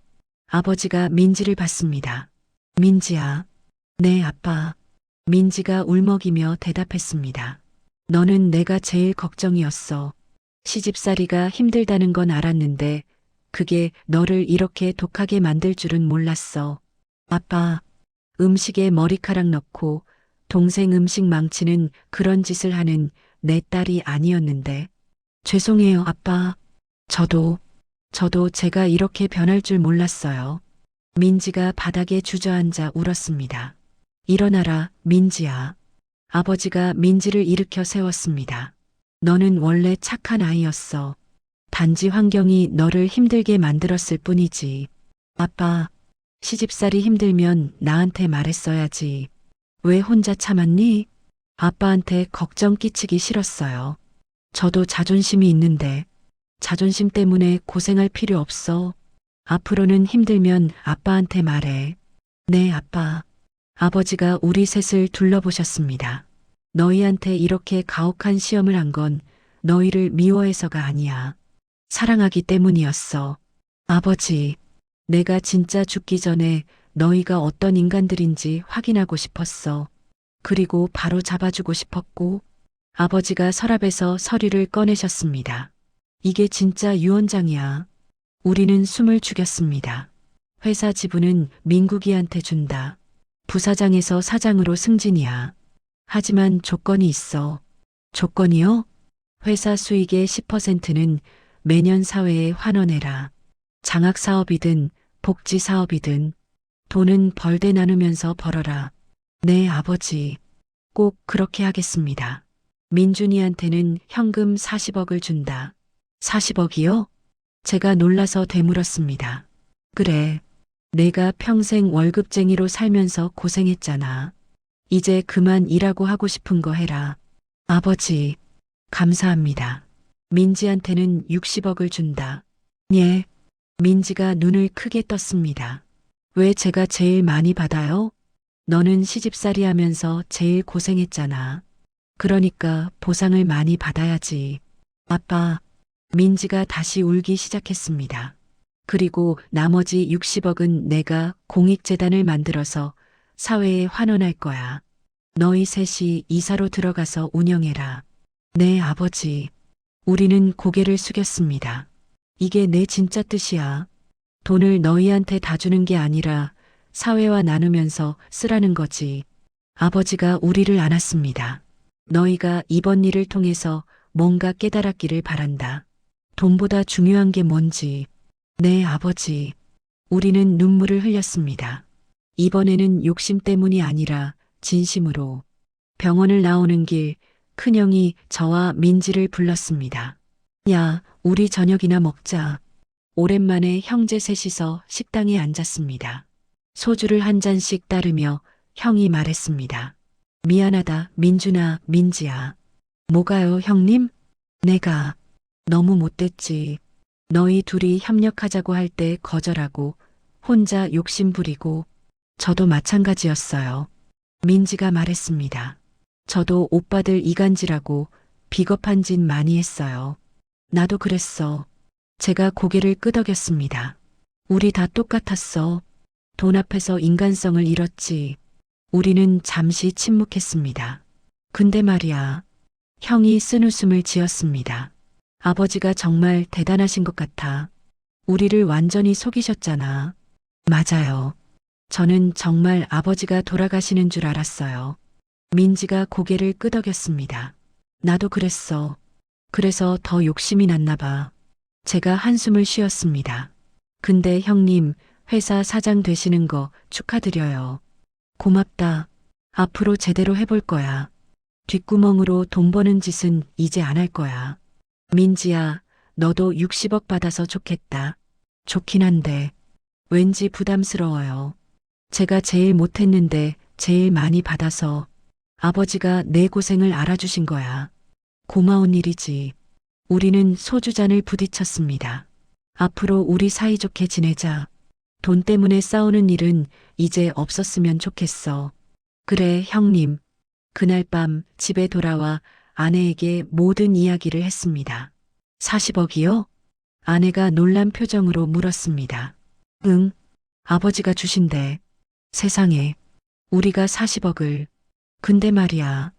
아버지가 민지를 봤습니다. 민지야. 네, 아빠. 민지가 울먹이며 대답했습니다. 너는 내가 제일 걱정이었어. 시집살이가 힘들다는 건 알았는데 그게 너를 이렇게 독하게 만들 줄은 몰랐어. 아빠, 음식에 머리카락 넣고 동생 음식 망치는 그런 짓을 하는 내 딸이 아니었는데. 죄송해요, 아빠. 저도 제가 이렇게 변할 줄 몰랐어요. 민지가 바닥에 주저앉아 울었습니다. 일어나라, 민지야. 아버지가 민지를 일으켜 세웠습니다. 너는 원래 착한 아이였어. 단지 환경이 너를 힘들게 만들었을 뿐이지. 아빠, 시집살이 힘들면 나한테 말했어야지. 왜 혼자 참았니? 아빠한테 걱정 끼치기 싫었어요. 저도 자존심이 있는데 자존심 때문에 고생할 필요 없어. 앞으로는 힘들면 아빠한테 말해. 네, 아빠. 아버지가 우리 셋을 둘러보셨습니다. 너희한테 이렇게 가혹한 시험을 한 건 너희를 미워해서가 아니야. 사랑하기 때문이었어. 아버지, 내가 진짜 죽기 전에 너희가 어떤 인간들인지 확인하고 싶었어. 그리고 바로 잡아주고 싶었고. 아버지가 서랍에서 서류를 꺼내셨습니다. 이게 진짜 유언장이야. 우리는 숨을 죽였습니다. 회사 지분은 민국이한테 준다. 부사장에서 사장으로 승진이야. 하지만 조건이 있어. 조건이요? 회사 수익의 10%는 매년 사회에 환원해라. 장학사업이든 복지사업이든 돈은 벌되 나누면서 벌어라. 네, 아버지. 꼭 그렇게 하겠습니다. 민준이한테는 현금 40억을 준다. 40억이요? 제가 놀라서 되물었습니다. 그래. 내가 평생 월급쟁이로 살면서 고생했잖아. 이제 그만 일하고 하고 싶은 거 해라. 아버지, 감사합니다. 민지한테는 60억을 준다. 예. 민지가 눈을 크게 떴습니다. 왜 제가 제일 많이 받아요? 너는 시집살이 하면서 제일 고생했잖아. 그러니까 보상을 많이 받아야지. 아빠, 민지가 다시 울기 시작했습니다. 그리고 나머지 60억은 내가 공익재단을 만들어서 사회에 환원할 거야. 너희 셋이 이사로 들어가서 운영해라. 네, 아버지. 우리는 고개를 숙였습니다. 이게 내 진짜 뜻이야. 돈을 너희한테 다 주는 게 아니라 사회와 나누면서 쓰라는 거지. 아버지가 우리를 안았습니다. 너희가 이번 일을 통해서 뭔가 깨달았기를 바란다. 돈보다 중요한 게 뭔지. 네, 아버지. 우리는 눈물을 흘렸습니다. 이번에는 욕심 때문이 아니라 진심으로. 병원을 나오는 길 큰형이 저와 민지를 불렀습니다. 야, 우리 저녁이나 먹자. 오랜만에 형제 셋이서 식당에 앉았습니다. 소주를 한 잔씩 따르며 형이 말했습니다. 미안하다, 민준아, 민지야. 뭐가요, 형님? 내가 너무 못됐지. 너희 둘이 협력하자고 할 때 거절하고 혼자 욕심 부리고 저도 마찬가지였어요. 민지가 말했습니다. 저도 오빠들 이간질하고 비겁한 짓 많이 했어요. 나도 그랬어. 제가 고개를 끄덕였습니다. 우리 다 똑같았어. 돈 앞에서 인간성을 잃었지. 우리는 잠시 침묵했습니다. 근데 말이야. 형이 쓴웃음을 지었습니다. 아버지가 정말 대단하신 것 같아. 우리를 완전히 속이셨잖아. 맞아요. 저는 정말 아버지가 돌아가시는 줄 알았어요. 민지가 고개를 끄덕였습니다. 나도 그랬어. 그래서 더 욕심이 났나 봐. 제가 한숨을 쉬었습니다. 근데 형님, 회사 사장 되시는 거 축하드려요. 고맙다. 앞으로 제대로 해볼 거야. 뒷구멍으로 돈 버는 짓은 이제 안 할 거야. 민지야, 너도 60억 받아서 좋겠다. 좋긴 한데, 왠지 부담스러워요. 제가 제일 못했는데 제일 많이 받아서 아버지가 내 고생을 알아주신 거야. 고마운 일이지. 우리는 소주잔을 부딪혔습니다. 앞으로 우리 사이좋게 지내자. 돈 때문에 싸우는 일은 이제 없었으면 좋겠어. 그래, 형님. 그날 밤 집에 돌아와 아내에게 모든 이야기를 했습니다. 40억이요? 아내가 놀란 표정으로 물었습니다. 응, 아버지가 주신대. 세상에, 우리가 40억을. 근데 말이야.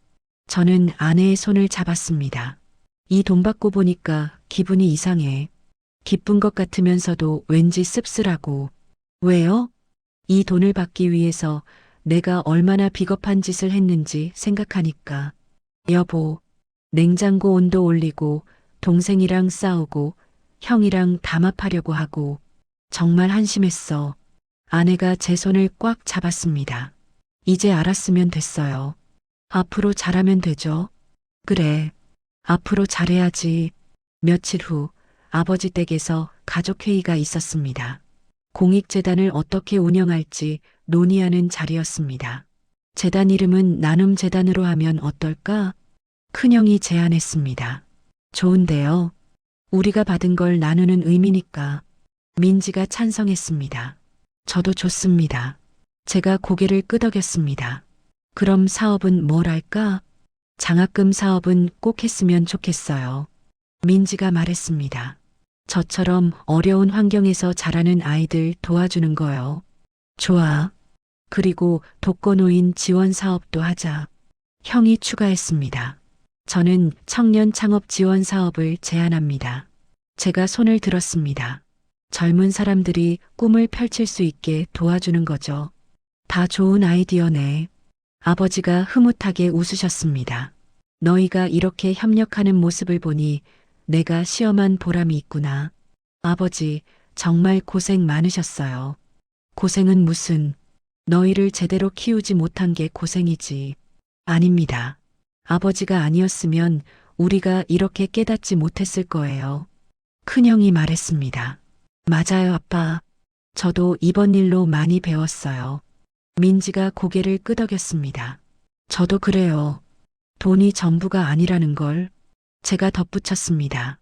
저는 아내의 손을 잡았습니다. 이 돈 받고 보니까 기분이 이상해. 기쁜 것 같으면서도 왠지 씁쓸하고. 왜요? 이 돈을 받기 위해서 내가 얼마나 비겁한 짓을 했는지 생각하니까. 여보, 냉장고 온도 올리고 동생이랑 싸우고 형이랑 담합하려고 하고 정말 한심했어. 아내가 제 손을 꽉 잡았습니다. 이제 알았으면 됐어요. 앞으로 잘하면 되죠. 그래, 앞으로 잘해야지. 며칠 후 아버지 댁에서 가족회의가 있었습니다. 공익재단을 어떻게 운영할지 논의하는 자리였습니다. 재단 이름은 나눔재단으로 하면 어떨까? 큰형이 제안했습니다. 좋은데요. 우리가 받은 걸 나누는 의미니까. 민지가 찬성했습니다. 저도 좋습니다. 제가 고개를 끄덕였습니다. 그럼 사업은 뭘 할까? 장학금 사업은 꼭 했으면 좋겠어요. 민지가 말했습니다. 저처럼 어려운 환경에서 자라는 아이들 도와주는 거요. 좋아. 그리고 독거노인 지원 사업도 하자. 형이 추가했습니다. 저는 청년 창업 지원 사업을 제안합니다. 제가 손을 들었습니다. 젊은 사람들이 꿈을 펼칠 수 있게 도와주는 거죠. 다 좋은 아이디어네. 아버지가 흐뭇하게 웃으셨습니다. 너희가 이렇게 협력하는 모습을 보니 내가 시험한 보람이 있구나. 아버지, 정말 고생 많으셨어요. 고생은 무슨, 너희를 제대로 키우지 못한 게 고생이지. 아닙니다. 아버지가 아니었으면 우리가 이렇게 깨닫지 못했을 거예요. 큰형이 말했습니다. 맞아요, 아빠. 저도 이번 일로 많이 배웠어요. 민지가 고개를 끄덕였습니다. 저도 그래요. 돈이 전부가 아니라는 걸. 제가 덧붙였습니다.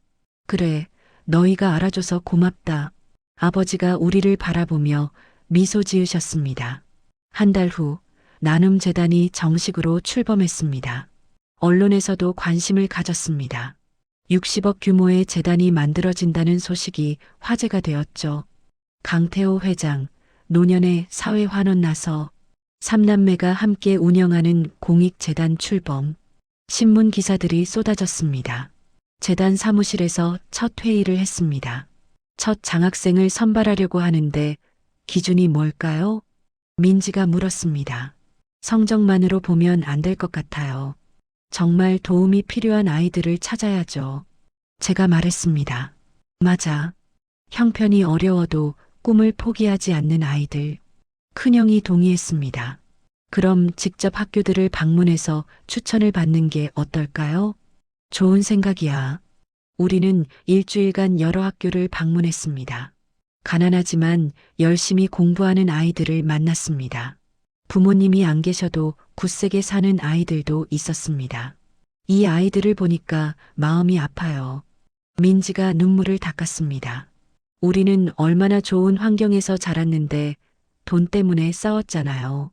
그래, 너희가 알아줘서 고맙다. 아버지가 우리를 바라보며 미소 지으셨습니다. 한 달 후 나눔재단이 정식으로 출범했습니다. 언론에서도 관심을 가졌습니다. 60억 규모의 재단이 만들어진다는 소식이 화제가 되었죠. 강태호 회장, 노년의 사회환원 나서, 삼남매가 함께 운영하는 공익재단 출범. 신문 기사들이 쏟아졌습니다. 재단 사무실에서 첫 회의를 했습니다. 첫 장학생을 선발하려고 하는데 기준이 뭘까요? 민지가 물었습니다. 성적만으로 보면 안 될 것 같아요. 정말 도움이 필요한 아이들을 찾아야죠. 제가 말했습니다. 맞아. 형편이 어려워도 꿈을 포기하지 않는 아이들. 큰형이 동의했습니다. 그럼 직접 학교들을 방문해서 추천을 받는 게 어떨까요? 좋은 생각이야. 우리는 일주일간 여러 학교를 방문했습니다. 가난하지만 열심히 공부하는 아이들을 만났습니다. 부모님이 안 계셔도 굳세게 사는 아이들도 있었습니다. 이 아이들을 보니까 마음이 아파요. 민지가 눈물을 닦았습니다. 우리는 얼마나 좋은 환경에서 자랐는데 돈 때문에 싸웠잖아요.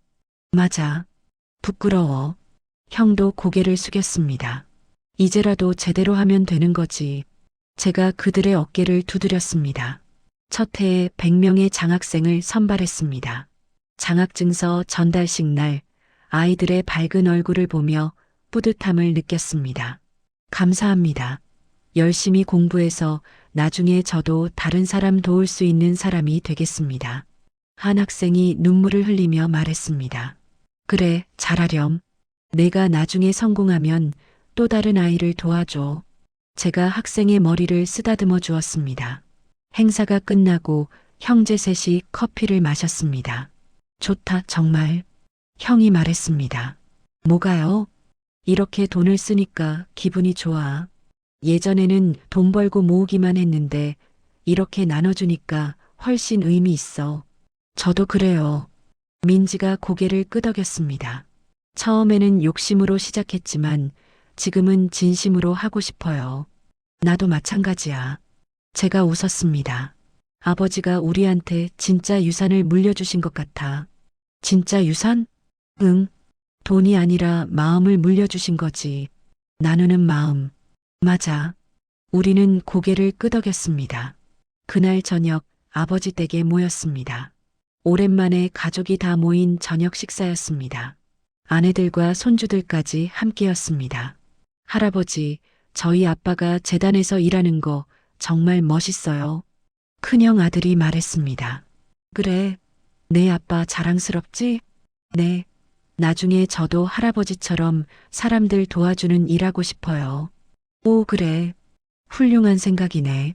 맞아. 부끄러워. 형도 고개를 숙였습니다. 이제라도 제대로 하면 되는 거지. 제가 그들의 어깨를 두드렸습니다. 첫 해에 100명의 장학생을 선발했습니다. 장학증서 전달식 날 아이들의 밝은 얼굴을 보며 뿌듯함을 느꼈습니다. 감사합니다. 열심히 공부해서 나중에 저도 다른 사람 도울 수 있는 사람이 되겠습니다. 한 학생이 눈물을 흘리며 말했습니다. 그래, 잘하렴. 내가 나중에 성공하면 또 다른 아이를 도와줘. 제가 학생의 머리를 쓰다듬어 주었습니다. 행사가 끝나고 형제 셋이 커피를 마셨습니다. 좋다, 정말. 형이 말했습니다. 뭐가요? 이렇게 돈을 쓰니까 기분이 좋아. 예전에는 돈 벌고 모으기만 했는데 이렇게 나눠주니까 훨씬 의미 있어. 저도 그래요. 민지가 고개를 끄덕였습니다. 처음에는 욕심으로 시작했지만 지금은 진심으로 하고 싶어요. 나도 마찬가지야. 제가 웃었습니다. 아버지가 우리한테 진짜 유산을 물려주신 것 같아. 진짜 유산? 응. 돈이 아니라 마음을 물려주신 거지. 나누는 마음. 맞아. 우리는 고개를 끄덕였습니다. 그날 저녁 아버지 댁에 모였습니다. 오랜만에 가족이 다 모인 저녁 식사였습니다. 아내들과 손주들까지 함께였습니다. 할아버지, 저희 아빠가 재단에서 일하는 거 정말 멋있어요. 큰형 아들이 말했습니다. 그래, 내 아빠 자랑스럽지? 네. 나중에 저도 할아버지처럼 사람들 도와주는 일하고 싶어요. 오, 그래. 훌륭한 생각이네.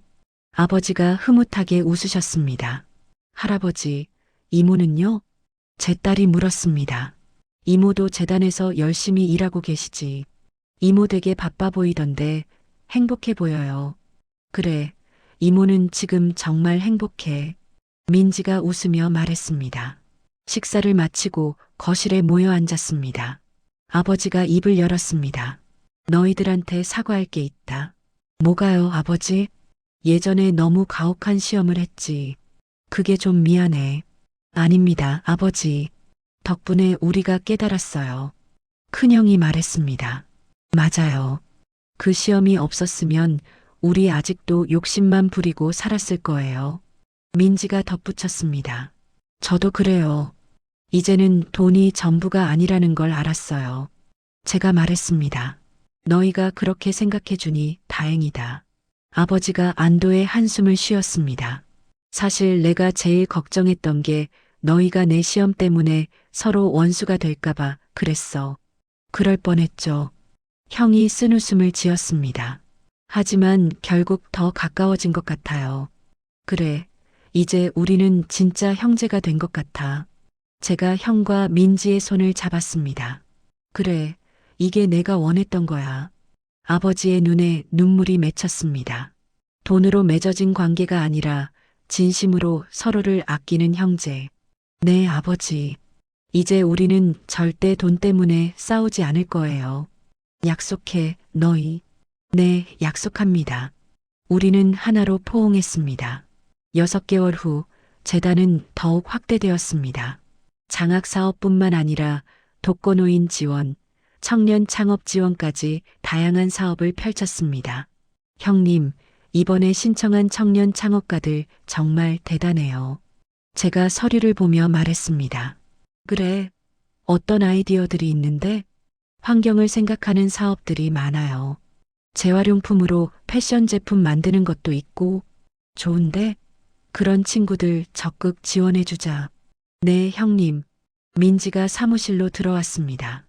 아버지가 흐뭇하게 웃으셨습니다. 할아버지, 이모는요? 제 딸이 물었습니다. 이모도 재단에서 열심히 일하고 계시지. 이모 되게 바빠 보이던데 행복해 보여요. 그래, 이모는 지금 정말 행복해. 민지가 웃으며 말했습니다. 식사를 마치고 거실에 모여 앉았습니다. 아버지가 입을 열었습니다. 너희들한테 사과할 게 있다. 뭐가요, 아버지? 예전에 너무 가혹한 시험을 했지. 그게 좀 미안해. 아닙니다, 아버지. 덕분에 우리가 깨달았어요. 큰형이 말했습니다. 맞아요. 그 시험이 없었으면 우리 아직도 욕심만 부리고 살았을 거예요. 민지가 덧붙였습니다. 저도 그래요. 이제는 돈이 전부가 아니라는 걸 알았어요. 제가 말했습니다. 너희가 그렇게 생각해 주니 다행이다. 아버지가 안도의 한숨을 쉬었습니다. 사실 내가 제일 걱정했던 게 너희가 내 시험 때문에 서로 원수가 될까봐 그랬어. 그럴 뻔했죠. 형이 쓴웃음을 지었습니다. 하지만 결국 더 가까워진 것 같아요. 그래, 이제 우리는 진짜 형제가 된 것 같아. 제가 형과 민지의 손을 잡았습니다. 그래, 이게 내가 원했던 거야. 아버지의 눈에 눈물이 맺혔습니다. 돈으로 맺어진 관계가 아니라 진심으로 서로를 아끼는 형제. 네, 아버지. 이제 우리는 절대 돈 때문에 싸우지 않을 거예요. 약속해, 너희. 네, 약속합니다. 우리는 하나로 포옹했습니다. 6개월 후 재단은 더욱 확대되었습니다. 장학 사업뿐만 아니라 독거노인 지원, 청년 창업 지원까지 다양한 사업을 펼쳤습니다. 형님, 이번에 신청한 청년 창업가들 정말 대단해요. 제가 서류를 보며 말했습니다. 그래, 어떤 아이디어들이 있는데? 환경을 생각하는 사업들이 많아요. 재활용품으로 패션 제품 만드는 것도 있고, 좋은데? 그런 친구들 적극 지원해주자. 네, 형님. 민지가 사무실로 들어왔습니다.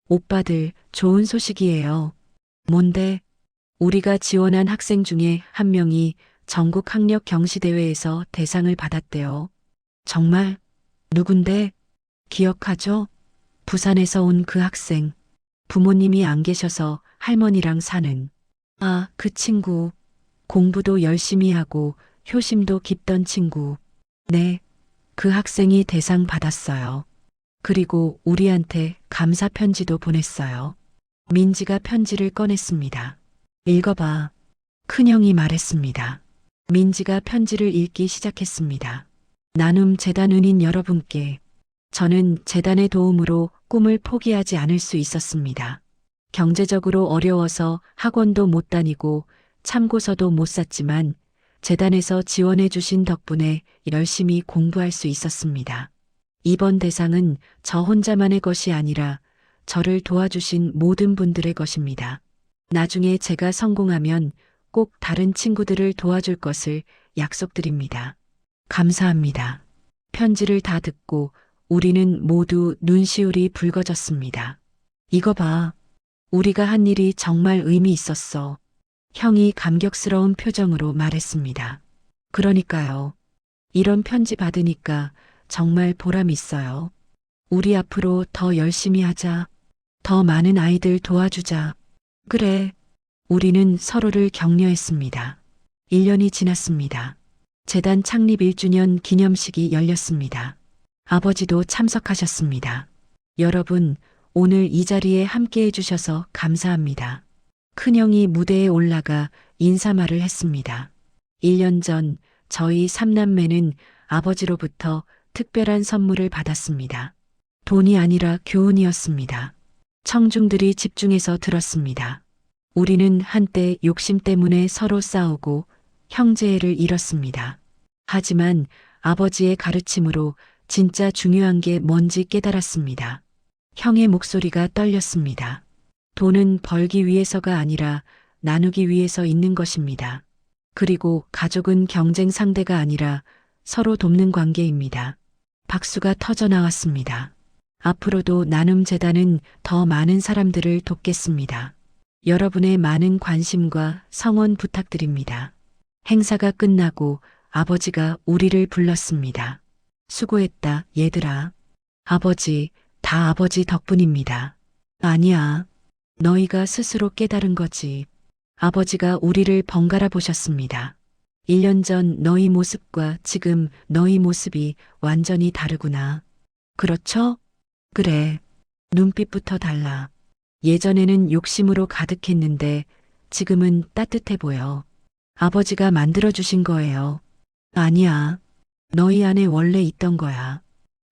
오빠들, 좋은 소식이에요. 뭔데? 우리가 지원한 학생 중에 한 명이 전국 학력 경시대회에서 대상을 받았대요. 정말? 누군데? 기억하죠? 부산에서 온 그 학생. 부모님이 안 계셔서 할머니랑 사는. 아, 그 친구. 공부도 열심히 하고 효심도 깊던 친구. 네, 그 학생이 대상 받았어요. 그리고 우리한테 감사 편지도 보냈어요. 민지가 편지를 꺼냈습니다. 읽어봐. 큰형이 말했습니다. 민지가 편지를 읽기 시작했습니다. 나눔 재단 은인 여러분께 저는 재단의 도움으로 꿈을 포기하지 않을 수 있었습니다. 경제적으로 어려워서 학원도 못 다니고 참고서도 못 샀지만 재단에서 지원해 주신 덕분에 열심히 공부할 수 있었습니다. 이번 대상은 저 혼자만의 것이 아니라 저를 도와주신 모든 분들의 것입니다. 나중에 제가 성공하면 꼭 다른 친구들을 도와줄 것을 약속드립니다. 감사합니다. 편지를 다 듣고 우리는 모두 눈시울이 붉어졌습니다. 이거 봐. 우리가 한 일이 정말 의미 있었어. 형이 감격스러운 표정으로 말했습니다. 그러니까요. 이런 편지 받으니까 정말 보람 있어요. 우리 앞으로 더 열심히 하자. 더 많은 아이들 도와주자. 그래. 우리는 서로를 격려했습니다. 1년이 지났습니다. 재단 창립 1주년 기념식이 열렸습니다. 아버지도 참석하셨습니다. 여러분, 오늘 이 자리에 함께 해주셔서 감사합니다. 큰형이 무대에 올라가 인사말을 했습니다. 1년 전 저희 삼남매는 아버지로부터 특별한 선물을 받았습니다. 돈이 아니라 교훈이었습니다. 청중들이 집중해서 들었습니다. 우리는 한때 욕심 때문에 서로 싸우고 형제애를 잃었습니다. 하지만 아버지의 가르침으로 진짜 중요한 게 뭔지 깨달았습니다. 형의 목소리가 떨렸습니다. 돈은 벌기 위해서가 아니라 나누기 위해서 있는 것입니다. 그리고 가족은 경쟁 상대가 아니라 서로 돕는 관계입니다. 박수가 터져 나왔습니다. 앞으로도 나눔재단은 더 많은 사람들을 돕겠습니다. 여러분의 많은 관심과 성원 부탁드립니다. 행사가 끝나고 아버지가 우리를 불렀습니다. 수고했다, 얘들아. 아버지, 다 아버지 덕분입니다. 아니야. 너희가 스스로 깨달은 거지. 아버지가 우리를 번갈아 보셨습니다. 1년 전 너희 모습과 지금 너희 모습이 완전히 다르구나. 그렇죠? 그래. 눈빛부터 달라. 예전에는 욕심으로 가득했는데 지금은 따뜻해 보여. 아버지가 만들어주신 거예요. 아니야. 너희 안에 원래 있던 거야.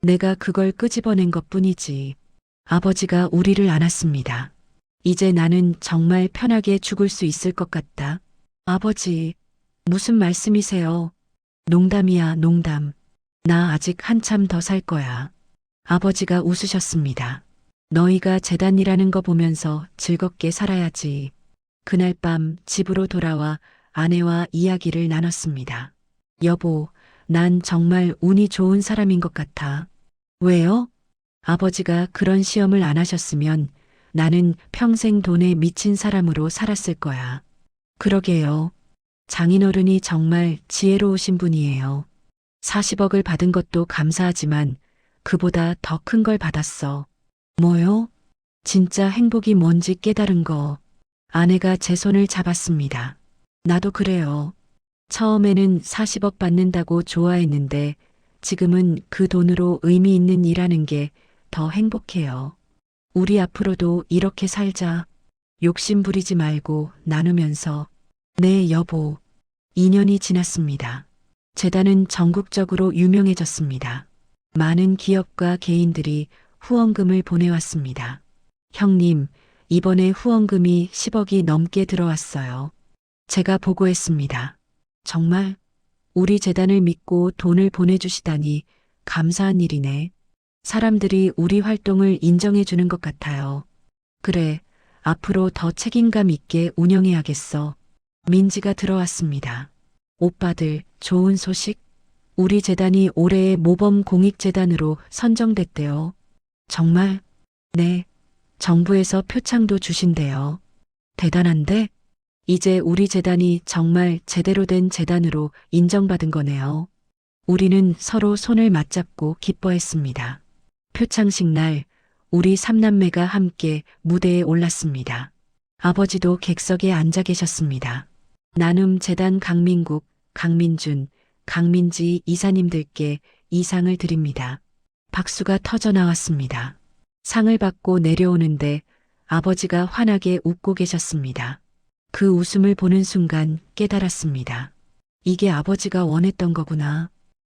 내가 그걸 끄집어낸 것뿐이지. 아버지가 우리를 안았습니다. 이제 나는 정말 편하게 죽을 수 있을 것 같다. 아버지, 무슨 말씀이세요? 농담이야, 농담. 나 아직 한참 더 살 거야. 아버지가 웃으셨습니다. 너희가 재단이라는 거 보면서 즐겁게 살아야지. 그날 밤 집으로 돌아와 아내와 이야기를 나눴습니다. 여보, 난 정말 운이 좋은 사람인 것 같아. 왜요? 아버지가 그런 시험을 안 하셨으면 나는 평생 돈에 미친 사람으로 살았을 거야. 그러게요. 장인어른이 정말 지혜로우신 분이에요. 40억을 받은 것도 감사하지만 그보다 더 큰 걸 받았어. 뭐요? 진짜 행복이 뭔지 깨달은 거. 아내가 제 손을 잡았습니다. 나도 그래요. 처음에는 40억 받는다고 좋아했는데 지금은 그 돈으로 의미 있는 일하는 게 더 행복해요. 우리 앞으로도 이렇게 살자. 욕심 부리지 말고 나누면서. 네, 여보. 2년이 지났습니다. 재단은 전국적으로 유명해졌습니다. 많은 기업과 개인들이 후원금을 보내왔습니다. 형님, 이번에 후원금이 10억이 넘게 들어왔어요. 제가 보고했습니다. 정말 우리 재단을 믿고 돈을 보내주시다니 감사한 일이네. 사람들이 우리 활동을 인정해 주는 것 같아요. 그래, 앞으로 더 책임감 있게 운영해야겠어. 민지가 들어왔습니다. 오빠들, 좋은 소식? 우리 재단이 올해의 모범 공익재단으로 선정됐대요. 정말? 네. 정부에서 표창도 주신대요. 대단한데? 이제 우리 재단이 정말 제대로 된 재단으로 인정받은 거네요. 우리는 서로 손을 맞잡고 기뻐했습니다. 표창식 날 우리 삼남매가 함께 무대에 올랐습니다. 아버지도 객석에 앉아 계셨습니다. 나눔재단 강민국, 강민준, 강민지 이사님들께 이 상을 드립니다. 박수가 터져 나왔습니다. 상을 받고 내려오는데 아버지가 환하게 웃고 계셨습니다. 그 웃음을 보는 순간 깨달았습니다. 이게 아버지가 원했던 거구나.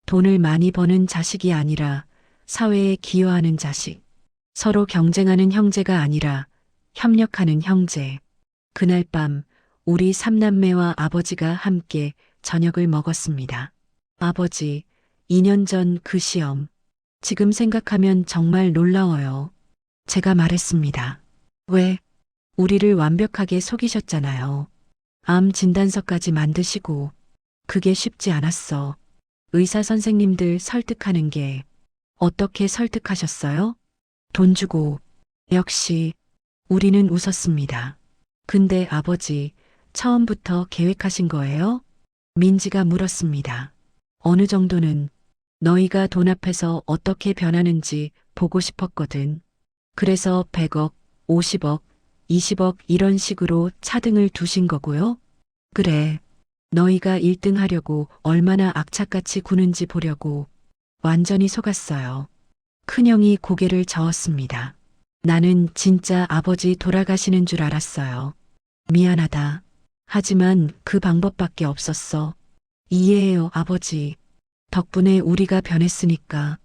돈을 많이 버는 자식이 아니라 사회에 기여하는 자식. 서로 경쟁하는 형제가 아니라 협력하는 형제. 그날 밤 우리 삼남매와 아버지가 함께 저녁을 먹었습니다. 아버지, 2년 전 그 시험. 지금 생각하면 정말 놀라워요. 제가 말했습니다. 왜? 우리를 완벽하게 속이셨잖아요. 암 진단서까지 만드시고. 그게 쉽지 않았어. 의사 선생님들 설득하는 게. 어떻게 설득하셨어요? 돈 주고. 역시 우리는 웃었습니다. 근데 아버지, 처음부터 계획하신 거예요? 민지가 물었습니다. 어느 정도는 너희가 돈 앞에서 어떻게 변하는지 보고 싶었거든. 그래서 100억, 50억, 20억 이런 식으로 차등을 두신 거고요. 그래. 너희가 1등 하려고 얼마나 악착같이 구는지 보려고. 완전히 속았어요. 큰형이 고개를 저었습니다. 나는 진짜 아버지 돌아가시는 줄 알았어요. 미안하다. 하지만 그 방법밖에 없었어. 이해해요, 아버지. 덕분에 우리가 변했으니까.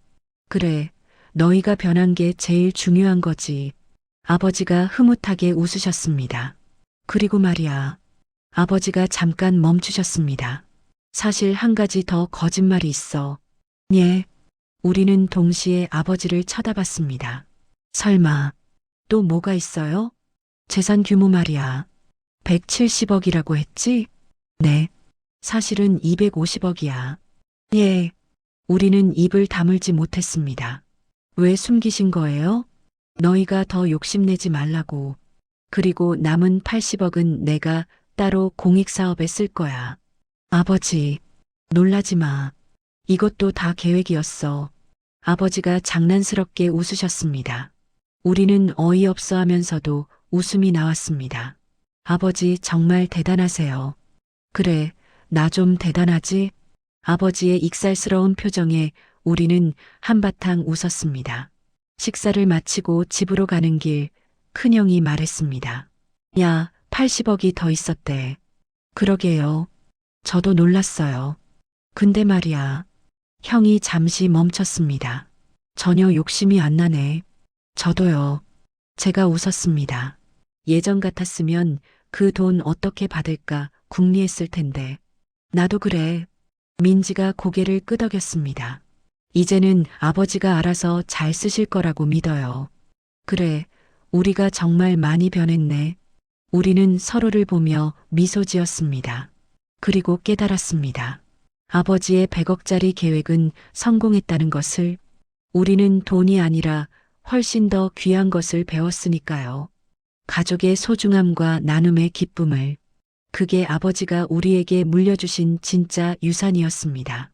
그래, 너희가 변한 게 제일 중요한 거지. 아버지가 흐뭇하게 웃으셨습니다. 그리고 말이야. 아버지가 잠깐 멈추셨습니다. 사실 한 가지 더 거짓말이 있어. 예. 우리는 동시에 아버지를 쳐다봤습니다. 설마, 또 뭐가 있어요? 재산 규모 말이야. 170억이라고 했지? 네. 사실은 250억이야. 예. 우리는 입을 다물지 못했습니다. 왜 숨기신 거예요? 너희가 더 욕심내지 말라고. 그리고 남은 80억은 내가 따로 공익사업에 쓸 거야. 아버지, 놀라지 마. 이것도 다 계획이었어. 아버지가 장난스럽게 웃으셨습니다. 우리는 어이없어 하면서도 웃음이 나왔습니다. 아버지 정말 대단하세요. 그래, 나 좀 대단하지? 아버지의 익살스러운 표정에 우리는 한바탕 웃었습니다. 식사를 마치고 집으로 가는 길 큰형이 말했습니다. 야, 80억이 더 있었대. 그러게요. 저도 놀랐어요. 근데 말이야. 형이 잠시 멈췄습니다. 전혀 욕심이 안 나네. 저도요. 제가 웃었습니다. 예전 같았으면 그 돈 어떻게 받을까 궁리했을 텐데. 나도 그래. 민지가 고개를 끄덕였습니다. 이제는 아버지가 알아서 잘 쓰실 거라고 믿어요. 그래, 우리가 정말 많이 변했네. 우리는 서로를 보며 미소 지었습니다. 그리고 깨달았습니다. 아버지의 100억짜리 계획은 성공했다는 것을. 우리는 돈이 아니라 훨씬 더 귀한 것을 배웠으니까요. 가족의 소중함과 나눔의 기쁨을. 그게 아버지가 우리에게 물려주신 진짜 유산이었습니다.